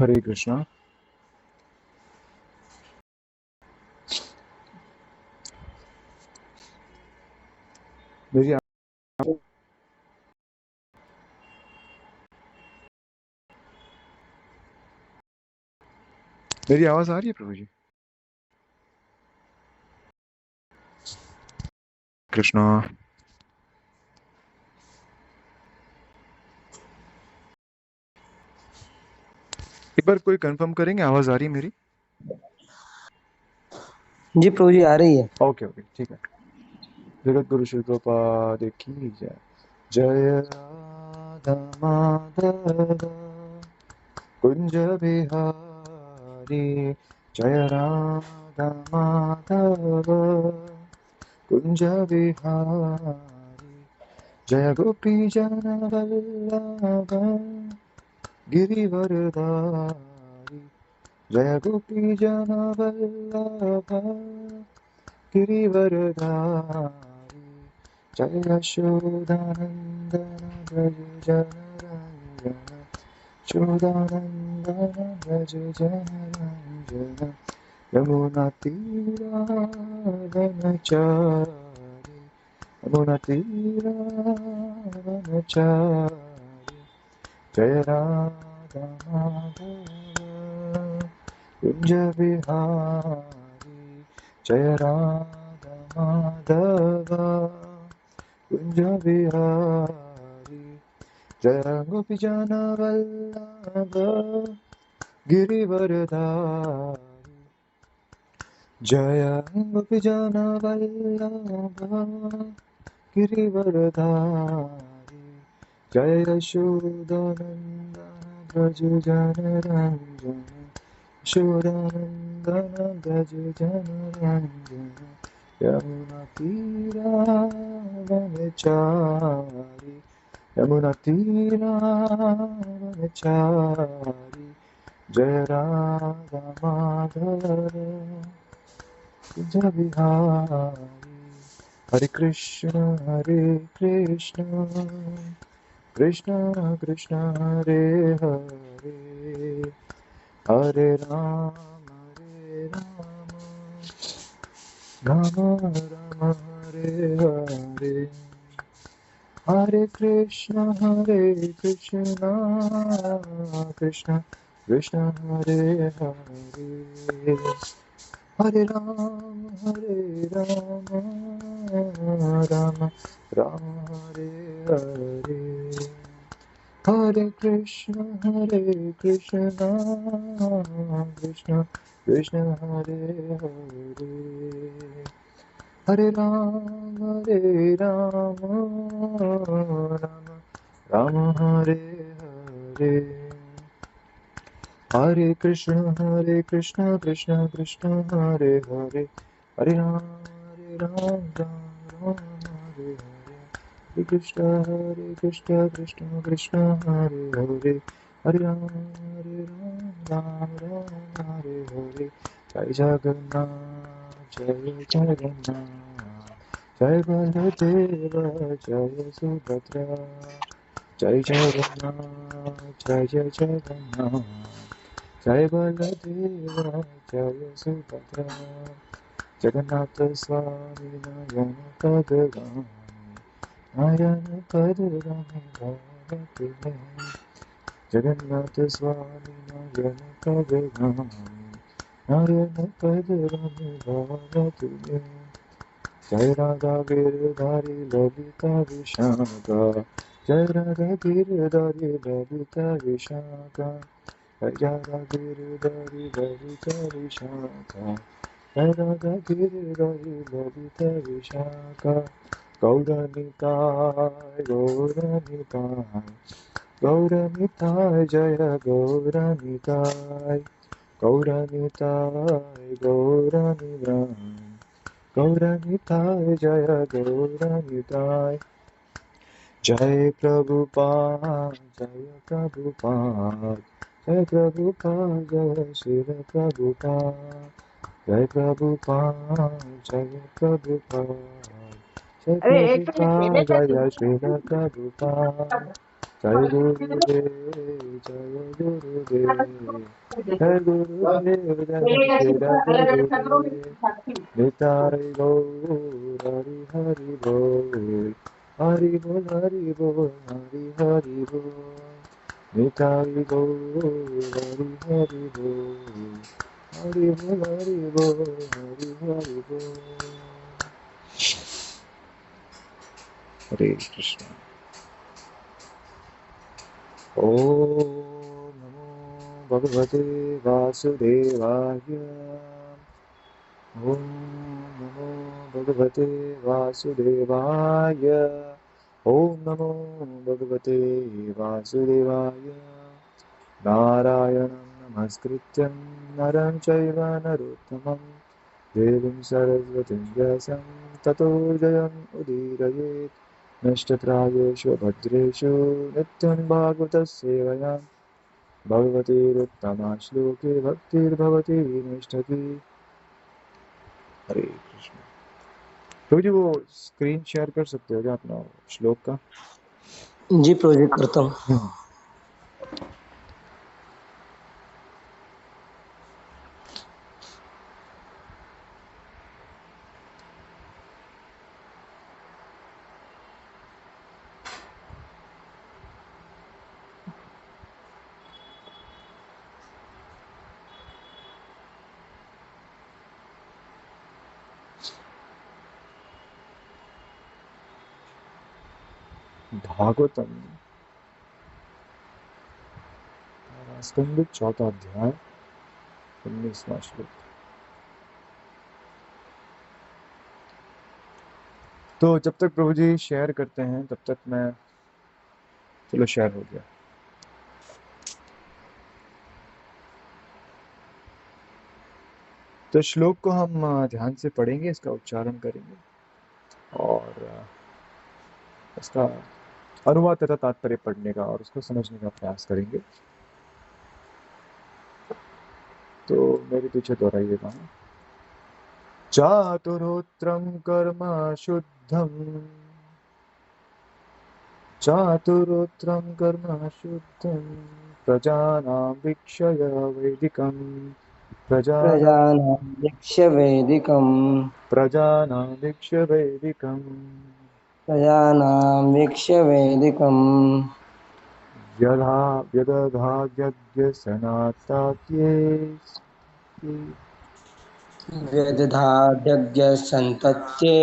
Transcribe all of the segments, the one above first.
हरे कृष्णा। मेरी मेरी आवाज आ रही है प्रभु जी? कृष्णा। एक बार कोई कंफर्म करेंगे, आवाज आ रही है मेरी? जी प्रभु जी, आ रही है। ओके ओके, ठीक है। जगत गुरु श्री प्रभुपाद की जय। जय राधा माधव कुंज बिहारी, जय राधा माधव कुंज बिहारी, जय गोपी जन वल्लभ गिरिवरधारी, जय गोपी जन वल्लभ गिरिवरधारी, जय यशोदानन्दन व्रज जनरञ्जन, यशोदानन्दन व्रज जनरञ्जन, यमुनातीरावनचारि, यमुनातीरावनचारि, जय राधा माधव कुंज बिहारी, जय राधा माधव कुंज बिहारी, जय गोपी जन वल्लभ गिरिवरधारी, जय गोपी जन वल्लभ गिरिवरधारी, जय यशोदानन्दन व्रज जनरञ्जन, यशोदानन्दन व्रज जनरञ्जन, यमुनातीरावनचारि, यमुनातीरावनचारि, जय राधा माधव जय बिहारी। हरे कृष्ण कृष्ण कृष्ण हरे हरे, हरे राम राम राम हरे हरे, हरे कृष्ण कृष्ण कृष्ण हरे हरे, हरे राम राम राम हरे हरे, हरे कृष्ण कृष्ण कृष्ण हरे हरे, हरे राम राम राम हरे हरे, हरे कृष्ण कृष्ण कृष्ण हरे हरे, हरे राम राम राम हरे हरे, हरे कृष्ण कृष्ण कृष्ण हरे हरे, हरे राम राम राम हरे हरे, जय जगन्नाथ जय जगन्नाथ, जय बलदेव जय सुभद्रा, जय जगन्नाथ जय जगन्नाथ, जय बलदेव जय सुभद्रा, जगन्नाथ स्वामी नयन पदगामी, नयन पदगामी भवतु मे, जगन्नाथ स्वामी नयन पदगामी, नयन पदगामी भवतु मे, जय राधा गिरधारी ललिता विशाखा, जय राधा गिरधारी ललिता विशाखा, जय राधा गिरधारी ललिता विशाखा, जय राधा गिरधारी ललिता विशाखा, गौरनिताय गौरनिताय गौरनिताय, जय गौरनिताय गौरनिताय गौरनिताय, गौरनिताय जय गौरनिताय, जय प्रभुपाद जय प्रभुपाद, जय प्रभुपाद जय शिव प्रभुपाद, जय प्रभुपाद जय प्रभुपाद, जय अरे एक मिनट प्रभुपाद पहले से जय शिव प्रभुपाद, जय गुरुदेव जय गुरुदेव जय गुरुदेव जय गुरुदेव निताय गौर हरि हरि बोल हरि बोल हरि बोल हरि हरि बोल निताय गौर हरि हरि बोल हरि बोल हरि बोल हरि हरि बोल। हरे कृष्ण। ओम नमो भगवते वासुदेवाय। ओम नमो भगवते वासुदेवाय। ओम नमो भगवते वासुदेवाय। नारायणं नमस्कृत्यं नरं चैव नरोत्तमं देवीं सरस्वतीं व्यासं ततो जयम् उदीरयेत्। नष्टप्रायेषु भद्रेषु नित्यं भागवतसेवया भगवतीरुत्तमा श्लोके भक्तिर्भवती निष्ठति। हरे कृष्ण। तो जी वो स्क्रीन शेयर कर सकते हो क्या अपना श्लोक का? जी प्रभु जी करता हूँ। भागवतम स्कंद चौथा अध्याय 19वां श्लोक। तो जब तक प्रभु जी शेयर करते हैं तब तक मैं, चलो शेयर हो गया। तो श्लोक को हम ध्यान से पढ़ेंगे, इसका उच्चारण करेंगे और इसका अनुवाद तथा तात्पर्य पढ़ने का और उसको समझने का प्रयास करेंगे। तो मेरे पीछे दोहराइएगा। चातुरोत्रं कर्म शुद्धं, चातुरोत्रं कर्म शुद्धं प्रजानां वीक्षय वैदिकं प्रजानां वीक्ष्य वैदिकम् प्रजानां वीक्ष्य वैदिकं प्रजानां वीक्ष्य वैदिकम् यथा व्यदधार्यज्ञसनातात्ये व्यदधाद्यज्ञसन्तत्ये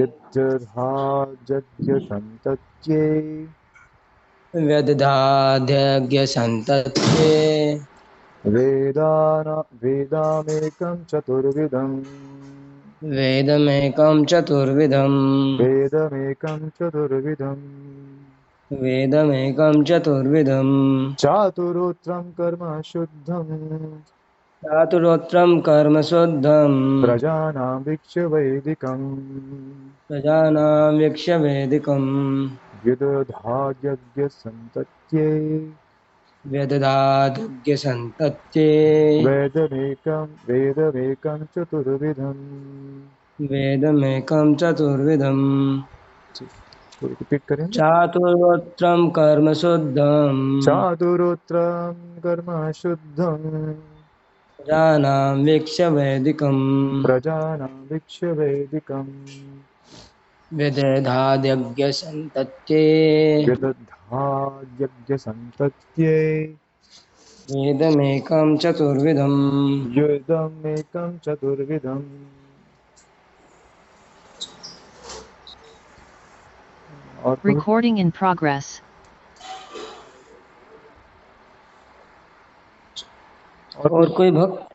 व्यदधार्यज्ञसन्तत्ये व्यदधाद्यज्ञसन्तत्ये वेदामेकं चतुर्विधम् वेदमेकं चतुर्विधम् वेदमेकं चतुर्विधम् वेदमेकं चतुर्विधम् चातुरोत्रं कर्म शुद्धम् चातुरोत्रं कर्म शुद्धम् प्रजानां वीक्ष्य वैदिकम् प्रजानां वीक्ष्य वैदिकम् व्यदधार्यज्ञसन्तत्ये व्यदधाद्यज्ञसन्तत्ये वेदमेकं चतुर्विधम्। वेदमेकं चतुर्विधम् तो रिपीट करेंगे। चातुर्वोत्रं कर्म शुद्धम् चातुरोत्रं कर्म शुद्धम् प्रजानां वीक्ष्य वैदिकम् प्रजानां वीक्ष्य वैदिकम् व्यदधाद्यज्ञसन्तत्ये व्यदधार्यज्ञसन्तत्ये वेदमेकं चतुर्विधम् युद्धमेकं चतुर्विधम्। और Recording in progress. और कोई भक्त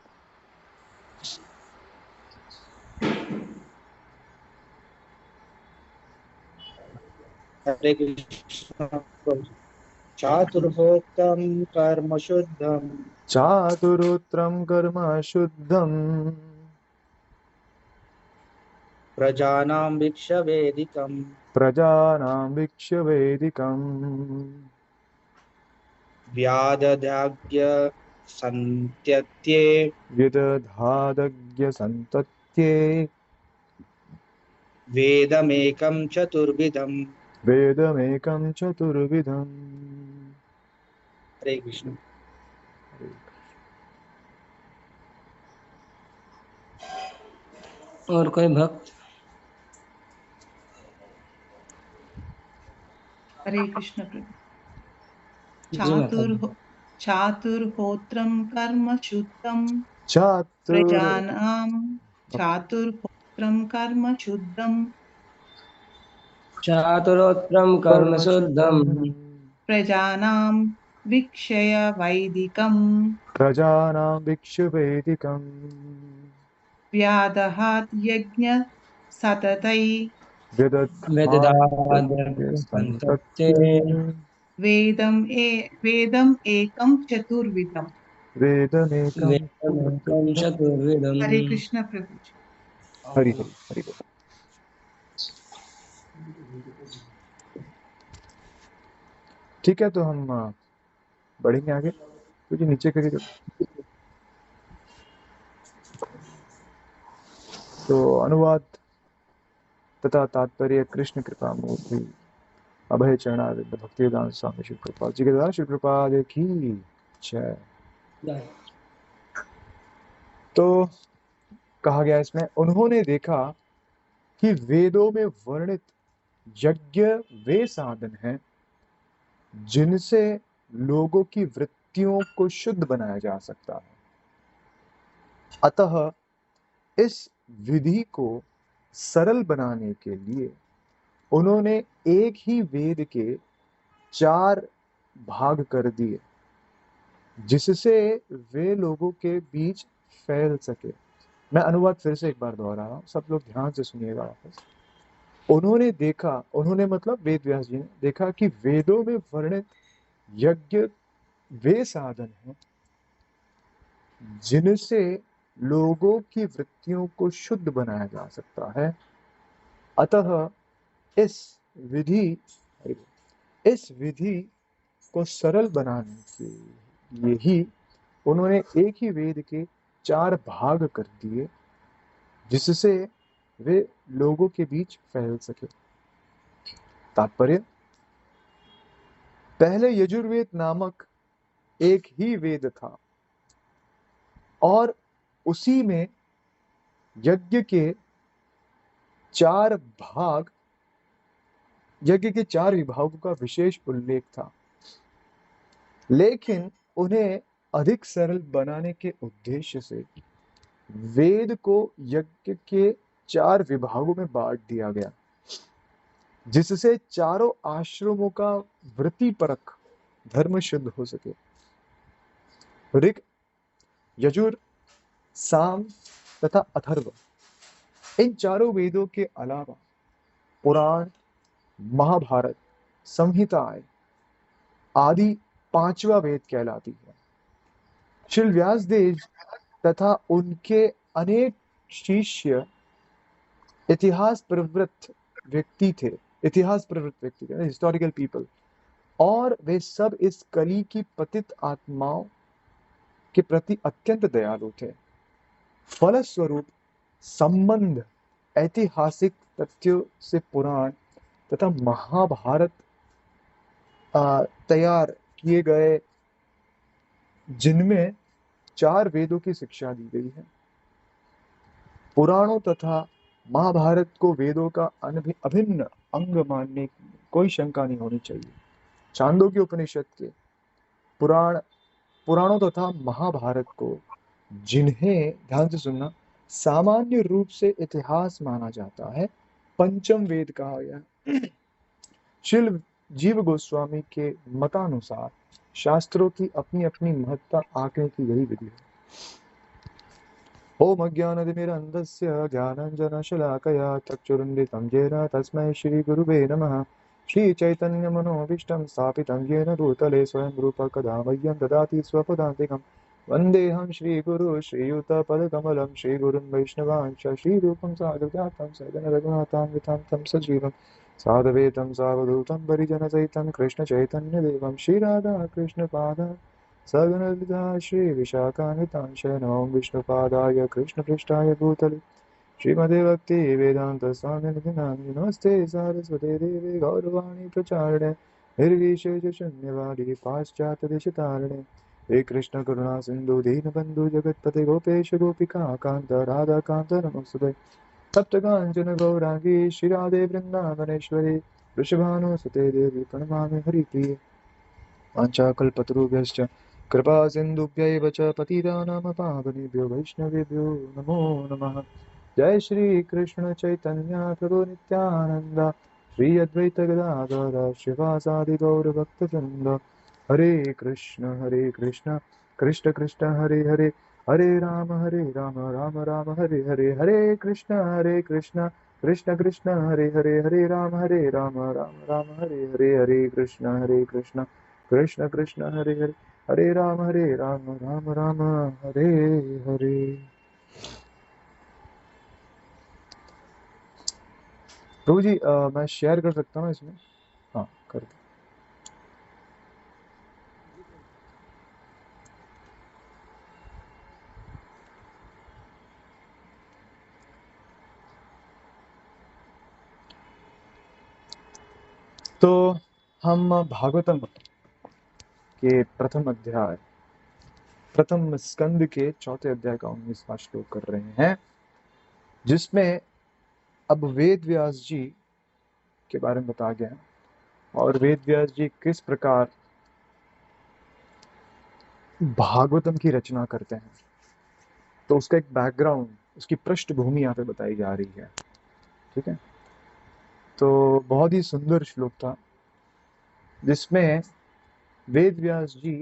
हरे कृष्ण। चातुर्होत्रं कर्म शुद्धं चातुरोत्रं कर्म शुद्धम् प्रजानां वीक्ष्य वेदिकम् प्रजानां वीक्ष्य वैदिकम् व्यादधाग्य सन्त्यत्ये व्यदधादज्ञसन्तत्ये वेदमेकं चतुर्विधम् वेदमेकं चतुर्विधम्। हरे कृष्ण। और कोई भक्त? हरे कृष्ण प्रभु। जी माता जी। चातुर्होत्रं कर्म शुद्धं चातुर् प्रजानां चातुर्होत्रं कर्म शुद्धं चातुरोत्रम कर्म शुद्धम कर्मशुद्धम् प्रजानां वीक्षय वैदिकं प्रजानां भिक्षुवैदिकम् व्यादहात् यज्ञ सततै वेददाद्य विदधाद्यस्तन्तत्ते संतत्ते वेदम् एकं चतुर्विधम्। वेदमेकं वेदमेकं चतुर्विधम्। हरे कृष्ण प्रभु जी। हरि हरि हरि बोल। ठीक है, तो हम बढ़ेंगे आगे, क्योंकि नीचे करिए तो अनुवाद तथा तात्पर्य कृष्ण कृपा मूर्ति अभय चरणारविंद भक्तिवेदांत स्वामी श्री कृपा जी के द्वारा श्री कृपा की जय। तो कहा गया इसमें, उन्होंने देखा कि वेदों में वर्णित यज्ञ वे साधन हैं जिनसे लोगों की वृत्तियों को शुद्ध बनाया जा सकता है। अतः इस विधि को सरल बनाने के लिए उन्होंने एक ही वेद के 4 भाग कर दिए, जिससे वे लोगों के बीच फैल सके। मैं अनुवाद फिर से एक बार दोहरा रहा हूं, सब लोग ध्यान से सुनिएगा वापस। उन्होंने देखा, उन्होंने मतलब वेद व्यास जी ने देखा कि वेदों में वर्णित यज्ञ वे साधन हैं जिनसे लोगों की वृत्तियों को शुद्ध बनाया जा सकता है। अतः इस विधि को सरल बनाने के लिए ही उन्होंने एक ही वेद के 4 भाग कर दिए, जिससे वे लोगों के बीच फैल सके। तात्पर्य, पहले यजुर्वेद नामक एक ही वेद था और उसी में यज्ञ के 4 भाग, यज्ञ के 4 विभागों का विशेष उल्लेख था। लेकिन उन्हें अधिक सरल बनाने के उद्देश्य से वेद को यज्ञ के 4 विभागों में बांट दिया गया, जिससे चारों आश्रमों का वृत्तिपरक धर्म शुद्ध हो सके। ऋग, यजुर, साम तथा अथर्व, इन चारों वेदों के अलावा पुराण, महाभारत, संहिताएं आदि 5वां वेद कहलाती है। श्री व्यासदेव तथा उनके अनेक शिष्य इतिहास प्रवृत्त व्यक्ति थे, हिस्टोरिकल पीपल, और वे सब इस कली की पतित आत्माओं के प्रति अत्यंत दयालु थे। फलस्वरूप संबंध ऐतिहासिक तथ्यों से पुराण तथा महाभारत तैयार किए गए, जिनमें 4 वेदों की शिक्षा दी गई है। पुराणों तथा महाभारत को वेदों का अभिन्न अंग मानने की कोई शंका नहीं होनी चाहिए। छांदोग्य उपनिषद के पुराणों तथा महाभारत को, जिन्हें ध्यान से सुनना, सामान्य रूप से इतिहास माना जाता है, पंचम वेद कहा गया। श्रील जीव गोस्वामी के मतानुसार शास्त्रों की अपनी अपनी महत्ता आंकने की यही विधि है। ओम अज्ञानतिमिरन्धस्य ज्ञानाञ्जनशलाकया चक्षुरुन्मिलितं येन तस्मै श्रीगुरुवे नमः। श्रीचैतन्यमनोभीष्टं स्थापितं येन भूतले स्वयं रूपः कदा मह्यं ददाति स्वपदान्तिकं। वन्देऽहं श्रीगुरुं श्रीयुतपदकमलं श्रीगुरुं वैष्णवांश्च श्रीरूपं साग्रजातं सगण रघुनाथान्वितं तं सजीवं साधवेतं सावधूतं परिजनसहितं कृष्णचैतन्यदेवं श्रीराधा कृष्णपादा सगणललिता श्रीविशाखान्वितांश नमो विष्णुपादाय कृष्णपृष्ठाय भूतले श्रीमते भक्ति वेदांत स्वामी नमस्ते सारस्वते देवे गौरवाणी प्रचारणे निर्विशेष शून्यवादी पाश्चात्य देश तारणे हे कृष्ण करुणा सिंधु दीन बंधु जगतपते गोपेश गोपिका कांत राधा कांत नमस्ते तप्त कांचन गौरांगी श्री राधे वृंदावनेश्वरी वृषभानुसुते देवी प्रणमामि हरिप्रिये वाञ्छाकल्पतरुभ्यश्च कृपा सिन्धुभ्यैव च पतितानां पावनेभ्यो वैष्णवेभ्यो नमो नमः। जय श्री कृष्ण चैतन्य प्रभु नित्यानंद श्री अद्वैत गदाधर शिवासादि गौर भक्तवृंद हरे कृष्ण कृष्ण कृष्ण हरे हरे हरे राम राम राम हरे हरे हरे कृष्ण कृष्ण कृष्ण हरे हरे हरे राम राम राम हरे हरे हरे कृष्ण कृष्ण कृष्ण हरे हरे हरे राम राम राम हरे हरे। प्रभु जी मैं शेयर कर सकता हूँ इसमें? हाँ कर दो। तो हम भागवतम के प्रथम स्कंद के चौथे अध्याय का 19वां श्लोक कर रहे हैं, जिसमें अब वेद व्यास जी के बारे में बताया गया है और वेद व्यास जी किस प्रकार भागवतम की रचना करते हैं। तो उसका एक बैकग्राउंड, उसकी पृष्ठभूमि यहाँ पे बताई जा रही है। ठीक है, तो बहुत ही सुंदर श्लोक था जिसमें वेद व्यास जी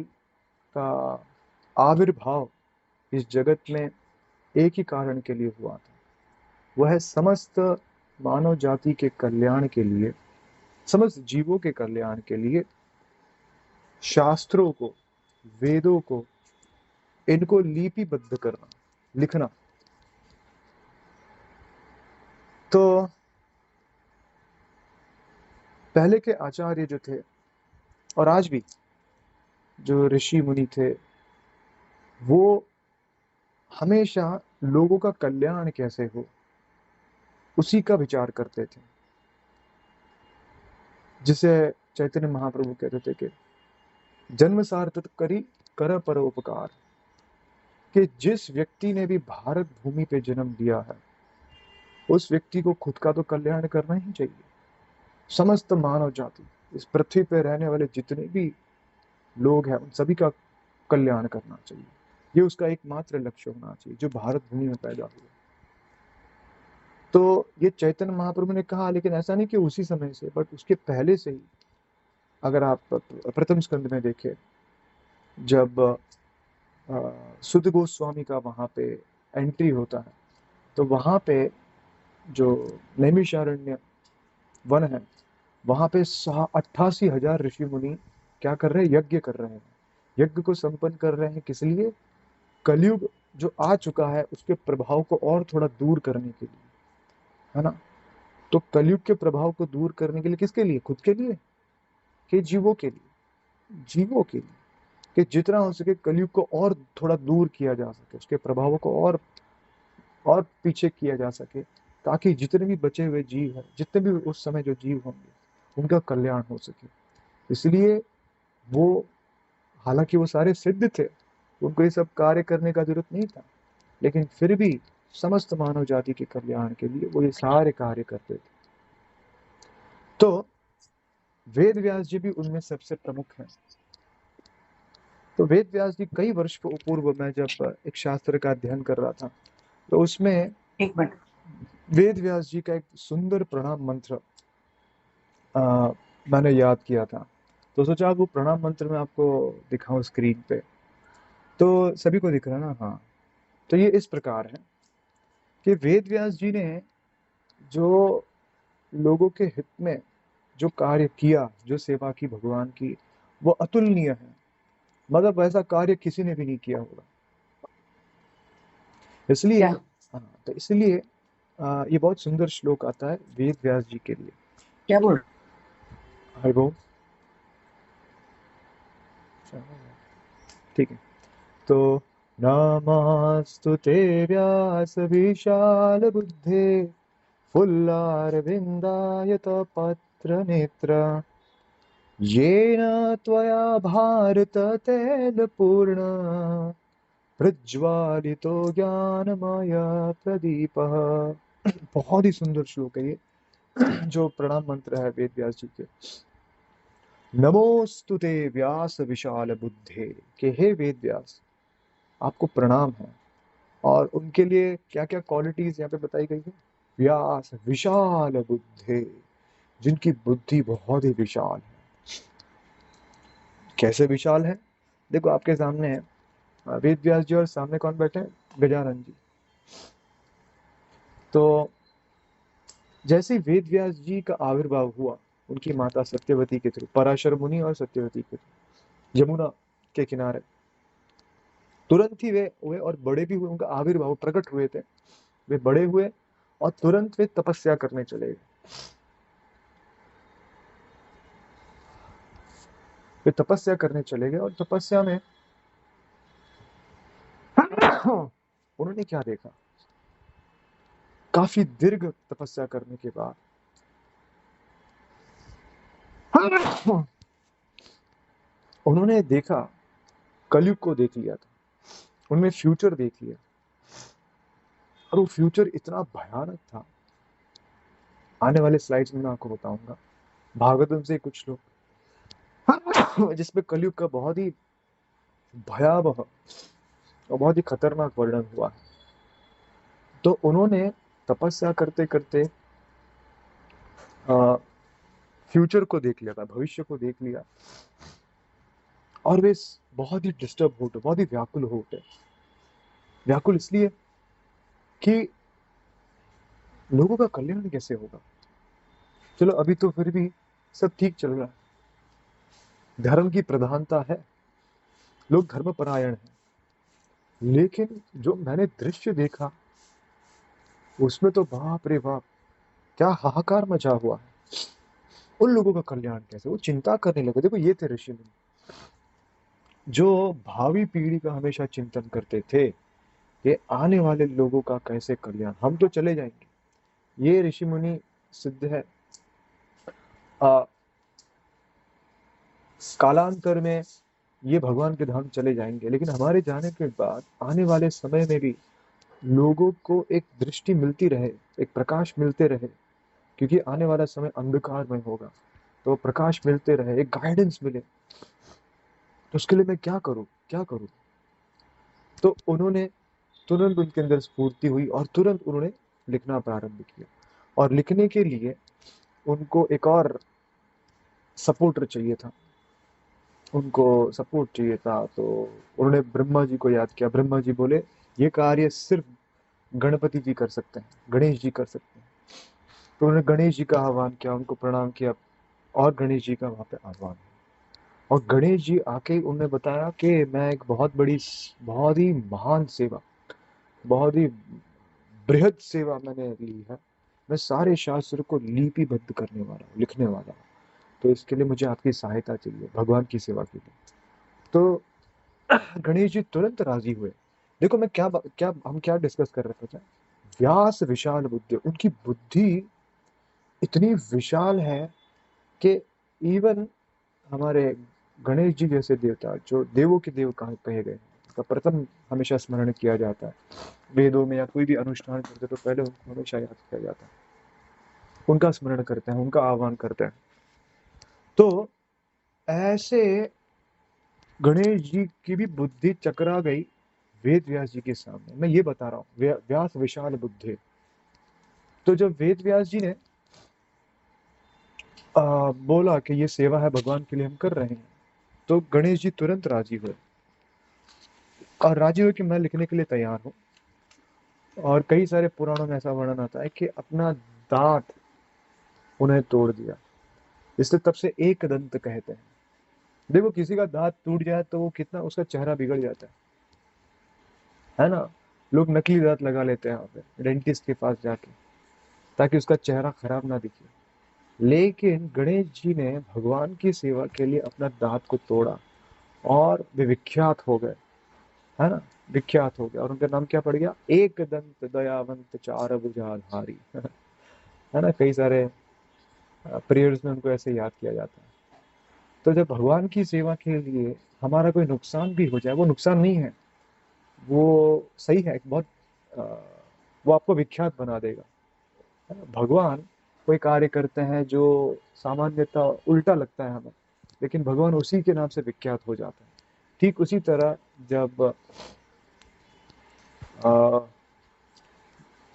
का आविर्भाव इस जगत में एक ही कारण के लिए हुआ था, वह है समस्त मानव जाति के कल्याण के लिए, समस्त जीवों के कल्याण के लिए शास्त्रों को, वेदों को, इनको लिपिबद्ध करना, लिखना। तो पहले के आचार्य जो थे और आज भी जो ऋषि मुनि थे, वो हमेशा लोगों का कल्याण कैसे हो उसी का विचार करते थे। जिसे चैतन्य महाप्रभु कहते थे कि जन्म सार्थक करी कर परोपकार, कि जिस व्यक्ति ने भी भारत भूमि पे जन्म लिया है उस व्यक्ति को खुद का तो कल्याण करना ही चाहिए। समस्त मानव जाति, इस पृथ्वी पे रहने वाले जितने भी लोग हैं उन सभी का कल्याण करना चाहिए, ये उसका एकमात्र लक्ष्य होना चाहिए जो भारत भूमि में पैदा हुआ। तो ये चैतन्य महाप्रभु ने कहा, लेकिन ऐसा नहीं कि उसी समय से, बट उसके पहले से ही। अगर आप प्रथम स्कंद में देखें, जब सुध गोस्वामी का वहां पे एंट्री होता है, तो वहां पे जो नैमिषारण्य वन है, वहां पे 88,000 ऋषि मुनि क्या कर रहे हैं? यज्ञ कर रहे हैं। यज्ञ को संपन्न कर रहे हैं किस लिए? कलयुग जो आ चुका है उसके प्रभाव को और थोड़ा दूर करने के लिए, है ना। तो कलयुग के प्रभाव को दूर करने के लिए किसके लिए? खुद के लिए, कि जीवों के लिए? जीवों के लिए, कि जितना हो सके कलयुग को और थोड़ा दूर किया जा सके, उसके प्रभावों को और पीछे किया जा सके, ताकि जितने भी बचे हुए जीव हैं, जितने भी उस समय जो जीव होंगे, उनका कल्याण हो सके। इसलिए वो, हालांकि वो सारे सिद्ध थे, उनको ये सब कार्य करने का जरूरत नहीं था, लेकिन फिर भी समस्त मानव जाति के कल्याण के लिए वो ये सारे कार्य करते थे। तो वेद व्यास जी भी उनमें सबसे प्रमुख हैं। तो वेद व्यास जी कई वर्ष पूर्व मैं जब एक शास्त्र का अध्ययन कर रहा था, तो उसमें एक मिनट, वेद व्यास जी का एक सुंदर प्रणाम मंत्र मैंने याद किया था। तो सोचा वो प्रणाम मंत्र मैं आपको दिखाऊं स्क्रीन पे। तो सभी को दिख रहा है ना? हाँ। तो ये इस प्रकार है कि वेद व्यास जी ने जो लोगों के हित में जो कार्य किया, जो सेवा की भगवान की, वो अतुलनीय है। मतलब वैसा कार्य किसी ने भी नहीं किया होगा। इसलिए हाँ, तो इसलिए ये बहुत सुंदर श्लोक आता है वेद व्यास जी के लिए। क्या बोल? हरि बोल। ठीक है, तो नमस्तुते व्यास विशाल बुद्धे फुल्लारविन्दायतपत्र नेत्र येन त्वया भारत तैलपूर्ण प्रज्वालितो ज्ञानमय प्रदीपः। बहुत ही सुंदर श्लोक है ये, जो प्रणाम मंत्र है वेद व्यास जी के। नमोस्तुते व्यास विशाल बुद्धे, के हे वेद व्यास आपको प्रणाम है। और उनके लिए क्या क्या क्वालिटीज यहाँ पे बताई गई है? व्यास विशाल बुद्धे, जिनकी बुद्धि बहुत ही विशाल है। कैसे विशाल है? देखो आपके सामने है वेद व्यास जी और सामने कौन बैठे हैं? गजानन जी। तो जैसे ही वेद व्यास जी का आविर्भाव हुआ उनकी माता सत्यवती के थ्रू, पराशर मुनि और सत्यवती के थ्रू यमुना के किनारे, तुरंत ही वे हुए और बड़े भी हुए, उनका आविर्भाव प्रकट हुए थे, वे बड़े हुए और तुरंत वे तपस्या करने चले गए। वे तपस्या करने चले गए और तपस्या में उन्होंने क्या देखा? काफी दीर्घ तपस्या करने के बाद उन्होंने देखा, कलयुग को देख लिया था, उनमें फ्यूचर देख लिया, और वो फ्यूचर इतना भयानक था। आने वाले स्लाइड्स में मैं आपको बताऊंगा भागवतम से कुछ लोग जिसमें कलयुग का बहुत ही भयावह और बहुत ही खतरनाक वर्णन हुआ है। तो उन्होंने तपस्या करते करते फ्यूचर को देख लिया था, भविष्य को देख लिया, और वे बहुत ही डिस्टर्ब हो गए, बहुत ही व्याकुल हो गए। व्याकुल इसलिए कि लोगों का कल्याण कैसे होगा। चलो अभी तो फिर भी सब ठीक चल रहा है, धर्म की प्रधानता है, लोग धर्म परायण हैं, लेकिन जो मैंने दृश्य देखा उसमें तो बाप रे बाप, क्या हाहाकार मचा हुआ है। उन लोगों का कल्याण कैसे, वो चिंता करने लगे। देखो ये थे ऋषि मुनि जो भावी पीढ़ी का हमेशा चिंतन करते थे कि आने वाले लोगों का कैसे कल्याण, हम तो चले जाएंगे। ये ऋषि मुनि सिद्ध है कालांतर में ये भगवान के धाम चले जाएंगे, लेकिन हमारे जाने के बाद आने वाले समय में भी लोगों को एक दृष्टि मिलती रहे, एक प्रकाश मिलते रहे, क्योंकि आने वाला समय अंधकार में होगा, तो प्रकाश मिलते रहे, एक गाइडेंस मिले। तो उसके लिए मैं क्या करूं? तो उन्होंने तुरंत, उनके अंदर स्फूर्ति हुई और तुरंत उन्होंने लिखना प्रारंभ किया। और लिखने के लिए उनको एक और सपोर्टर चाहिए था, तो उन्होंने ब्रह्मा जी को याद किया। ब्रह्मा जी बोले ये कार्य सिर्फ गणपति जी कर सकते हैं, गणेश जी कर सकते हैं। तो उन्होंने गणेश जी का आह्वान किया, उनको प्रणाम किया, और गणेश जी का वहां पे आह्वान हुआ। और गणेश जी आके उन्होंने बताया कि मैं एक बहुत ही महान सेवा, बहुत ही बृहद सेवा मैंने ली है। मैं सारे शास्त्र को लिपिबद्ध करने वाला हूँ, लिखने वाला हूँ, तो इसके लिए मुझे आपकी सहायता चाहिए भगवान की सेवा के लिए। तो गणेश जी तुरंत राजी हुए। देखो मैं हम क्या डिस्कस कर रहे थे? व्यास विशाल बुद्धि, उनकी बुद्धि इतनी विशाल है कि इवन हमारे गणेश जी जैसे देवता, जो देवों के देव कहे गए, का प्रथम हमेशा स्मरण किया जाता है वेदों में, या कोई भी अनुष्ठान करते तो पहले उनको हमेशा याद किया जाता है, उनका स्मरण करते हैं, उनका आह्वान करते हैं। तो ऐसे गणेश जी की भी बुद्धि चकरा गई वेद व्यास जी के सामने। मैं ये बता रहा हूँ, व्यास विशाल बुद्धि। तो जब वेद व्यास जी ने बोला कि ये सेवा है भगवान के लिए हम कर रहे हैं, तो गणेश जी तुरंत राजी हुए, और राजी हुए कि मैं लिखने के लिए तैयार हूँ। और कई सारे पुराणों में ऐसा वर्णन आता है कि अपना दांत उन्हें तोड़ दिया, इसलिए तब से एक दंत कहते हैं। देखो किसी का दांत टूट जाए तो वो कितना, उसका चेहरा बिगड़ जाता है ना। लोग नकली दांत लगा लेते हैं वहाँ पे डेंटिस्ट के पास जाके, ताकि उसका चेहरा खराब ना दिखे। लेकिन गणेश जी ने भगवान की सेवा के लिए अपना दांत को तोड़ा और वे विख्यात हो गए। है ना, विख्यात हो गया और उनका नाम क्या पड़ गया, एक दंत दयावंत चार भुजाधारी। है ना, कई सारे प्रेयर्स में उनको ऐसे याद किया जाता है। तो जब भगवान की सेवा के लिए हमारा कोई नुकसान भी हो जाए, वो नुकसान नहीं है, वो सही है, बहुत अ, वो आपको विख्यात बना देगा। है ना? भगवान कोई कार्य करते हैं जो सामान्यतः उल्टा लगता है हमें, लेकिन भगवान उसी के नाम से विख्यात हो जाते हैं। ठीक उसी तरह जब अ,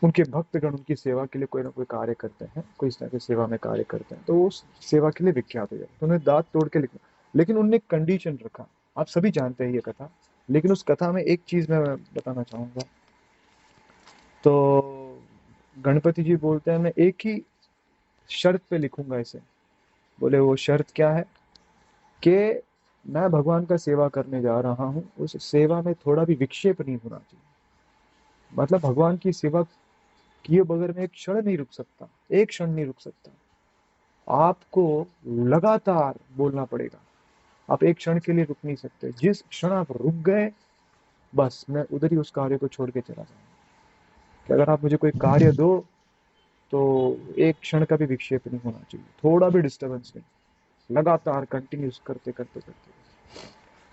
उनके भक्तगण उनकी सेवा के लिए कोई ना कोई कार्य करते हैं, कोई इस तरह की सेवा में कार्य करते हैं, तो वो उस सेवा के लिए विख्यात हो जाते हैं। तो उन्हें दांत तोड़ के लिखना, लेकिन उनने कंडीशन रखा। आप सभी जानते हैं ये कथा, लेकिन उस कथा में एक चीज मैं बताना चाहूंगा। तो गणपति जी बोलते हैं मैं एक ही शर्त पे लिखूंगा इसे। बोले वो शर्त क्या है कि मैं भगवान का सेवा करने जा रहा हूँ, उस सेवा में थोड़ा भी विक्षेप नहीं होना चाहिए। मतलब भगवान की सेवा किए बगैर मैं एक क्षण नहीं रुक सकता, एक क्षण नहीं रुक सकता। आपको लगातार बोलना पड़ेगा, आप एक क्षण के लिए रुक नहीं सकते। जिस क्षण आप रुक गए, बस मैं उधर ही उस कार्य को छोड़ के चला जाऊंगा। कि अगर आप मुझे कोई कार्य दो तो एक क्षण का भी विक्षेप नहीं होना चाहिए, थोड़ा भी डिस्टर्बेंस नहीं, लगातार कंटिन्यूस करते करते करते।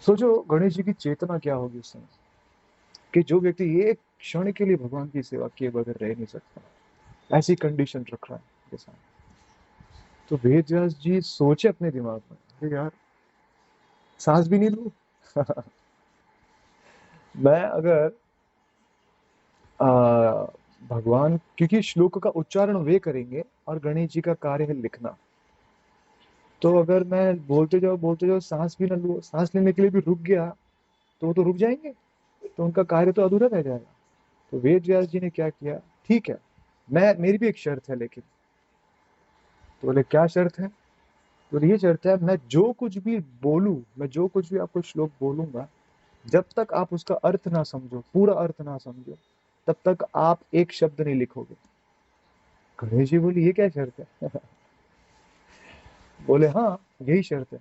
सोचो गणेश जी की चेतना क्या होगी उस समय, कि जो व्यक्ति एक क्षण के लिए भगवान की सेवा किए बगैर रह नहीं सकता, ऐसी कंडीशन रख रहा है उनके सामने। तो वेद व्यास जी सोचे अपने दिमाग में, अरे यार सांस भी नहीं लूं। मैं अगर आ, भगवान, क्योंकि श्लोक का उच्चारण वे करेंगे और गणेश जी का कार्य है लिखना, तो अगर मैं बोलते जाओ सांस भी ना लूं, सांस लेने के लिए भी रुक गया तो वो तो रुक जाएंगे, तो उनका कार्य तो अधूरा रह जाएगा। तो वेद व्यास जी ने क्या किया, ठीक है, मैं मेरी भी एक शर्त है लेकिन। तो बोले क्या शर्त है, तो ये शर्त है मैं जो कुछ भी बोलूं, मैं जो कुछ भी आपको श्लोक बोलूंगा, जब तक आप उसका अर्थ ना समझो, पूरा अर्थ ना समझो, तब तक आप एक शब्द नहीं लिखोगे। गणेश जी बोली ये क्या शर्त है। बोले हाँ यही शर्त है।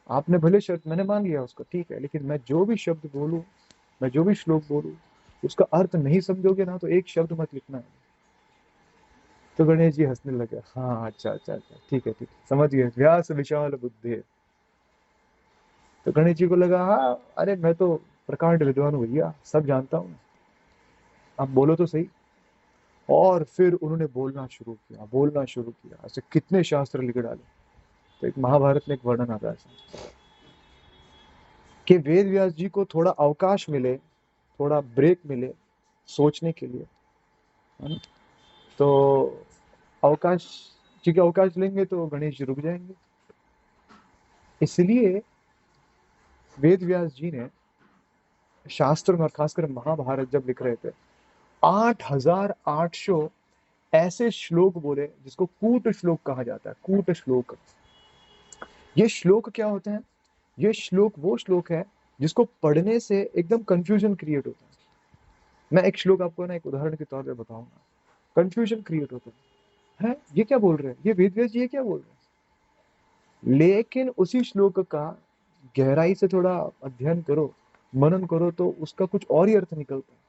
आपने भले शर्त, मैंने मान लिया उसको, ठीक है, लेकिन मैं जो भी शब्द बोलूं, मैं जो भी श्लोक बोलूं, उसका अर्थ नहीं समझोगे ना तो एक शब्द मत लिखना है। तो गणेश जी हंसने लगे, हाँ अच्छा अच्छा अच्छा, ठीक है ठीक है, समझ गए, व्यास विशाल बुद्धि। तो गणेश जी को लगा, हाँ अरे मैं तो प्रकांड विद्वान हूँ भैया, सब जानता हूँ, आप बोलो तो सही। और फिर उन्होंने बोलना शुरू किया, बोलना शुरू किया, ऐसे कितने शास्त्र लिख डाले। तो एक महाभारत में एक वर्णन आता है ऐसा, कि वेद व्यास जी को थोड़ा अवकाश मिले, थोड़ा ब्रेक मिले सोचने के लिए, है ना। तो अवकाश, क्योंकि अवकाश लेंगे तो गणेश जी रुक जाएंगे, इसलिए वेद व्यास जी ने शास्त्र में, खासकर महाभारत जब लिख रहे थे, 8800 ऐसे श्लोक बोले जिसको कूट श्लोक कहा जाता है। कूट श्लोक, ये श्लोक क्या होते हैं, ये श्लोक वो श्लोक है जिसको पढ़ने से एकदम कंफ्यूजन क्रिएट होता है। मैं एक श्लोक आपको ना एक उदाहरण के तौर पे बताऊंगा, कंफ्यूजन क्रिएट होता है ये क्या बोल रहे हैं, ये वेद व्यास जी ये क्या बोल रहे हैं। लेकिन उसी श्लोक का गहराई से थोड़ा अध्ययन करो, मनन करो, तो उसका कुछ और ही अर्थ निकलता है।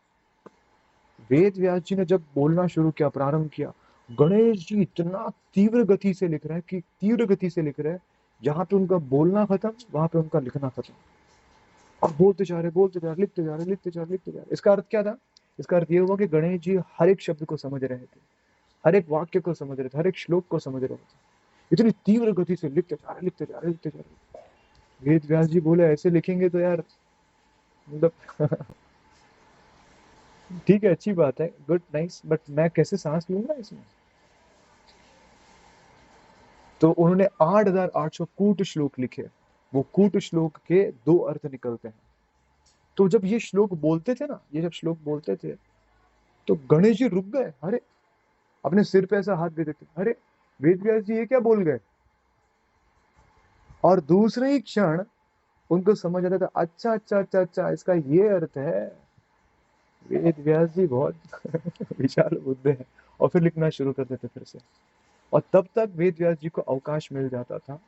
वेद व्यास जी ने जब बोलना शुरू किया, प्रारंभ किया, गणेश जी इतना तीव्र गति से लिख रहे हैं, कि तीव्र गति से लिख रहे हैं, जहां पे उनका बोलना खत्म वहां पे उनका लिखना खत्म। और बोलते जा रहे, बोलते जा रहे, लिखते जा रहे, लिखते जा रहे, लिखते जा रहे। इसका अर्थ क्या था, इसका अर्थ ये हुआ कि गणेश जी हर एक शब्द को समझ रहे थे, हर एक वाक्य को समझ रहे थे, हर एक श्लोक को समझ रहे थे। इतनी तीव्र गति से लिखते जा रहे, लिखते जा रहे, लिखते जा रहे। वेद व्यास जी बोले ऐसे लिखेंगे तो यार मतलब ठीक है, अच्छी बात है, गुड नाइस, बट मैं कैसे सांस लूंगा इसमें। तो उन्होंने 8800 कूट श्लोक लिखे। वो कूट श्लोक के दो अर्थ निकलते हैं। तो जब ये श्लोक बोलते थे ना, ये जब श्लोक बोलते थे, तो गणेश जी रुक गए, अरे अपने सिर पे ऐसा हाथ दे देते, अरे वेद व्यास जी ये क्या बोल गए। और दूसरे ही क्षण उनको समझ आता था, अच्छा अच्छा अच्छा अच्छा, इसका ये अर्थ है। वेद व्यास जी बहुत विशाल बुद्धि है। और फिर लिखना शुरू कर देते फिर से। और तब तक वेद व्यास जी को अवकाश मिल जाता था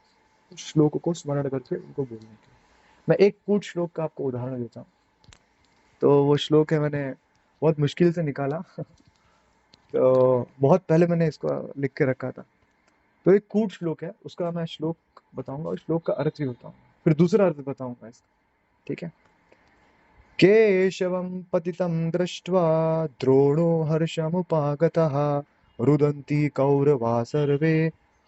श्लोक को स्मरण करके उनको बोलने के। मैं एक कूट श्लोक का आपको उदाहरण देता हूँ। तो वो श्लोक है, मैंने बहुत मुश्किल से निकाला। तो बहुत पहले मैंने इसको लिख के रखा था। तो एक कूट श्लोक है, उसका मैं श्लोक बताऊंगा और श्लोक का अर्थ भी बताऊंगा, फिर दूसरा अर्थ बताऊंगा इसका, ठीक है। केशवं पतितं दृष्ट्वा द्रोणो हर्षमुपागतः रुदन्ति कौरवा सर्वे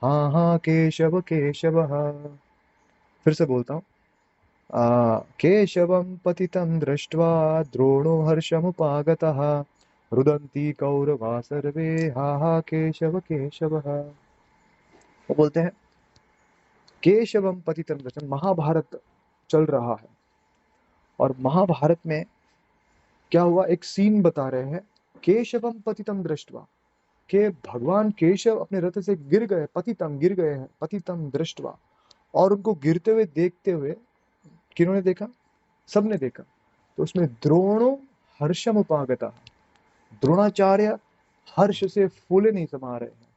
हा हा केशव केशवः। फिर से बोलता हूँ। केशवं पतितं दृष्ट्वा द्रोणो हर्षमुपागतः रुदन्ति कौरवा सर्वे हा हा केशव केशवः। वो बोलते हैं केशवम पतितं दृष्टवा, महाभारत चल रहा है और महाभारत में क्या हुआ, एक सीन बता रहे हैं। केशवम पतितं दृष्टवा, के भगवान केशव अपने रथ से गिर गए, पतितम गिर गए हैं, पतितम दृष्टवा, और उनको गिरते हुए देखते हुए किन्होंने देखा, सबने देखा। तो उसमें द्रोणो हर्षम उपागता, द्रोणाचार्य हर्ष से फूले नहीं समा रहे हैं।